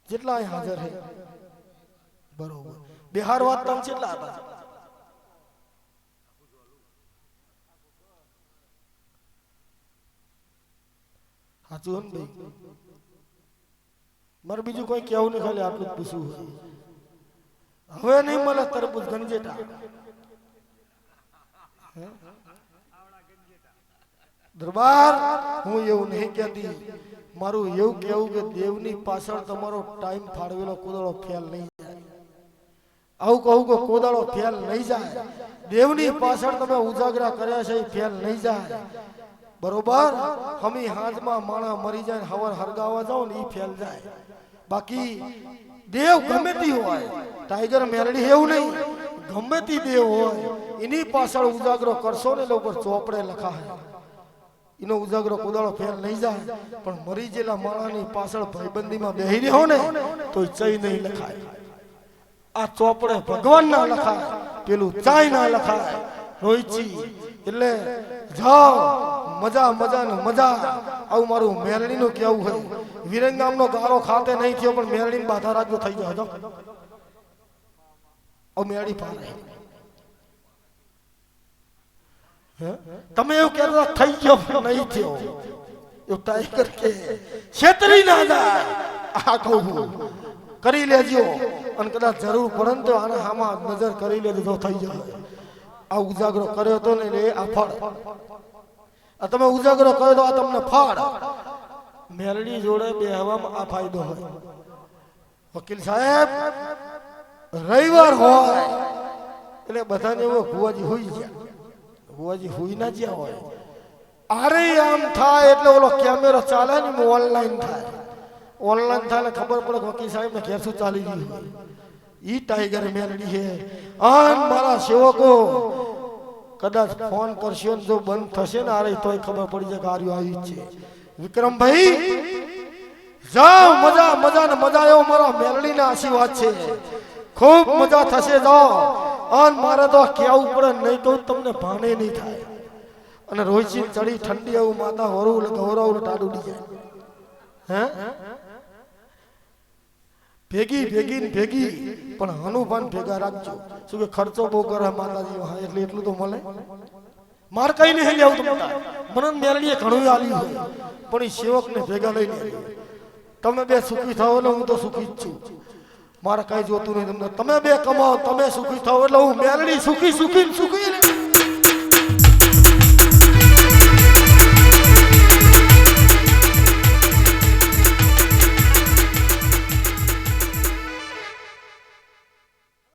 જેટલા અહીં હાજર છે બરોબર બિહાર વાત તમે કેટલા હતા સાચું ને ભાઈ મારે બીજું કોઈ કેવું નહીં ખાલી આટલું જ પૂછવું હવે નહીં મળે તરબૂચ ગંજેટા દરબાર હું એવું નહીં કહેતી મારું એવું કેવું કે દેવની પાછળ તમારો ટાઈમ ફાળવેલો કોદાળો ફેલ નહીં જાય આવું કહું કે કોદાળો ફેલ નહીં જાય દેવની પાછળ તમે ઉજાગરા કર્યા છે એ ફેલ નહીં જાય બરોબર હમી હાથમાં માણા મરી જાય હવર હરગાવા જાવ ને એ ફેલ જાય બાકી દેવ ગમે તે હોય ટાઈગર મેલડી એવું નહીં ગમે તે દેવ હોય એની પાછળ ઉજાગરો કરશો ને એટલે ઉપર ચોપડે લખાય એનો ઉજાગરો કોદાળો ફેલ નહીં જાય પણ મરી ગયેલા માણાની પાછળ ભાઈબંધીમાં બેહી રહ્યો ને તો ચઈ નહીં લખાય આ ચોપડે ભગવાન ના લખાય પેલું ચાય ના લખાય રોહિતજી એટલે જાઓ મજા ને મજા આવું મારું મેલડી નું કેવું હોય વિરંગામ નો ગાળો ખાતે નહીં થયો પણ મેલડી ને બાધા રાખજો થઈ જાય આવું મેલડી પાડે તમે એવું કહેતા થઈ ગયો નહીં થયો એવું ટાઈગર કે છેતરી ના જાય આ કહું કરી લેજો અને કદાચ જરૂર પડે તો આને આમાં નજર કરી લેજો તો થઈ જાય આ ઉજાગરો કર્યો તો ને આ ફળ આ તમે ઉજાગરો કર્યો તો આ તમને ફળ મેલડી જોડે બેહવામાં આ ફાયદો હોય વકીલ સાહેબ રવિવાર હોય એટલે બધાને એવો ભુવાજી હોઈ ગયા ભુવાજી હોઈ ના જ્યાં હોય આરે આમ થાય એટલે ઓલો કેમેરો ચાલે ને ઓનલાઈન થાય ખબર પડે વકીલ સાહેબ ને ઘેર શું ચાલી ગયું ઈ ટાઈગર મેલડી છે આન મારા સેવકો કદાચ ફોન કરશો ને જો બંધ થશે ને આરે તોય ખબર પડી જાય કે આર્યું આવી છે વિક્રમભાઈ જાઓ મજા ને મજા આવ્યો મારા મેલડી ના આશીર્વાદ છે ખૂબ મજા થશે જાઓ અન મારે તો કેવું પડે નહીં તો તમને ભાને નહીં થાય અને રોહિતસિંહ ચડી ઠંડી આવું માતા હોરું ગૌરવ ટાડુડી જાય હે ભેગી પણ હનુમાન ભેગા રાખજો શું કે ખર્ચો બહુ કરે માતાજી એટલે એટલું તો મળે માર કઈ નહીં આવું તમને મને મેલડીએ ઘણું આલ્યું હોય પણ એ સેવક ને ભેગા લઈને તમે બે સુખી થાઓ એટલે હું તો સુખી જ છું મારે કઈ જોતું નહીં તમને તમે બે કમાઓ તમે સુખી થાઓ એટલે હું મેલડી સુખી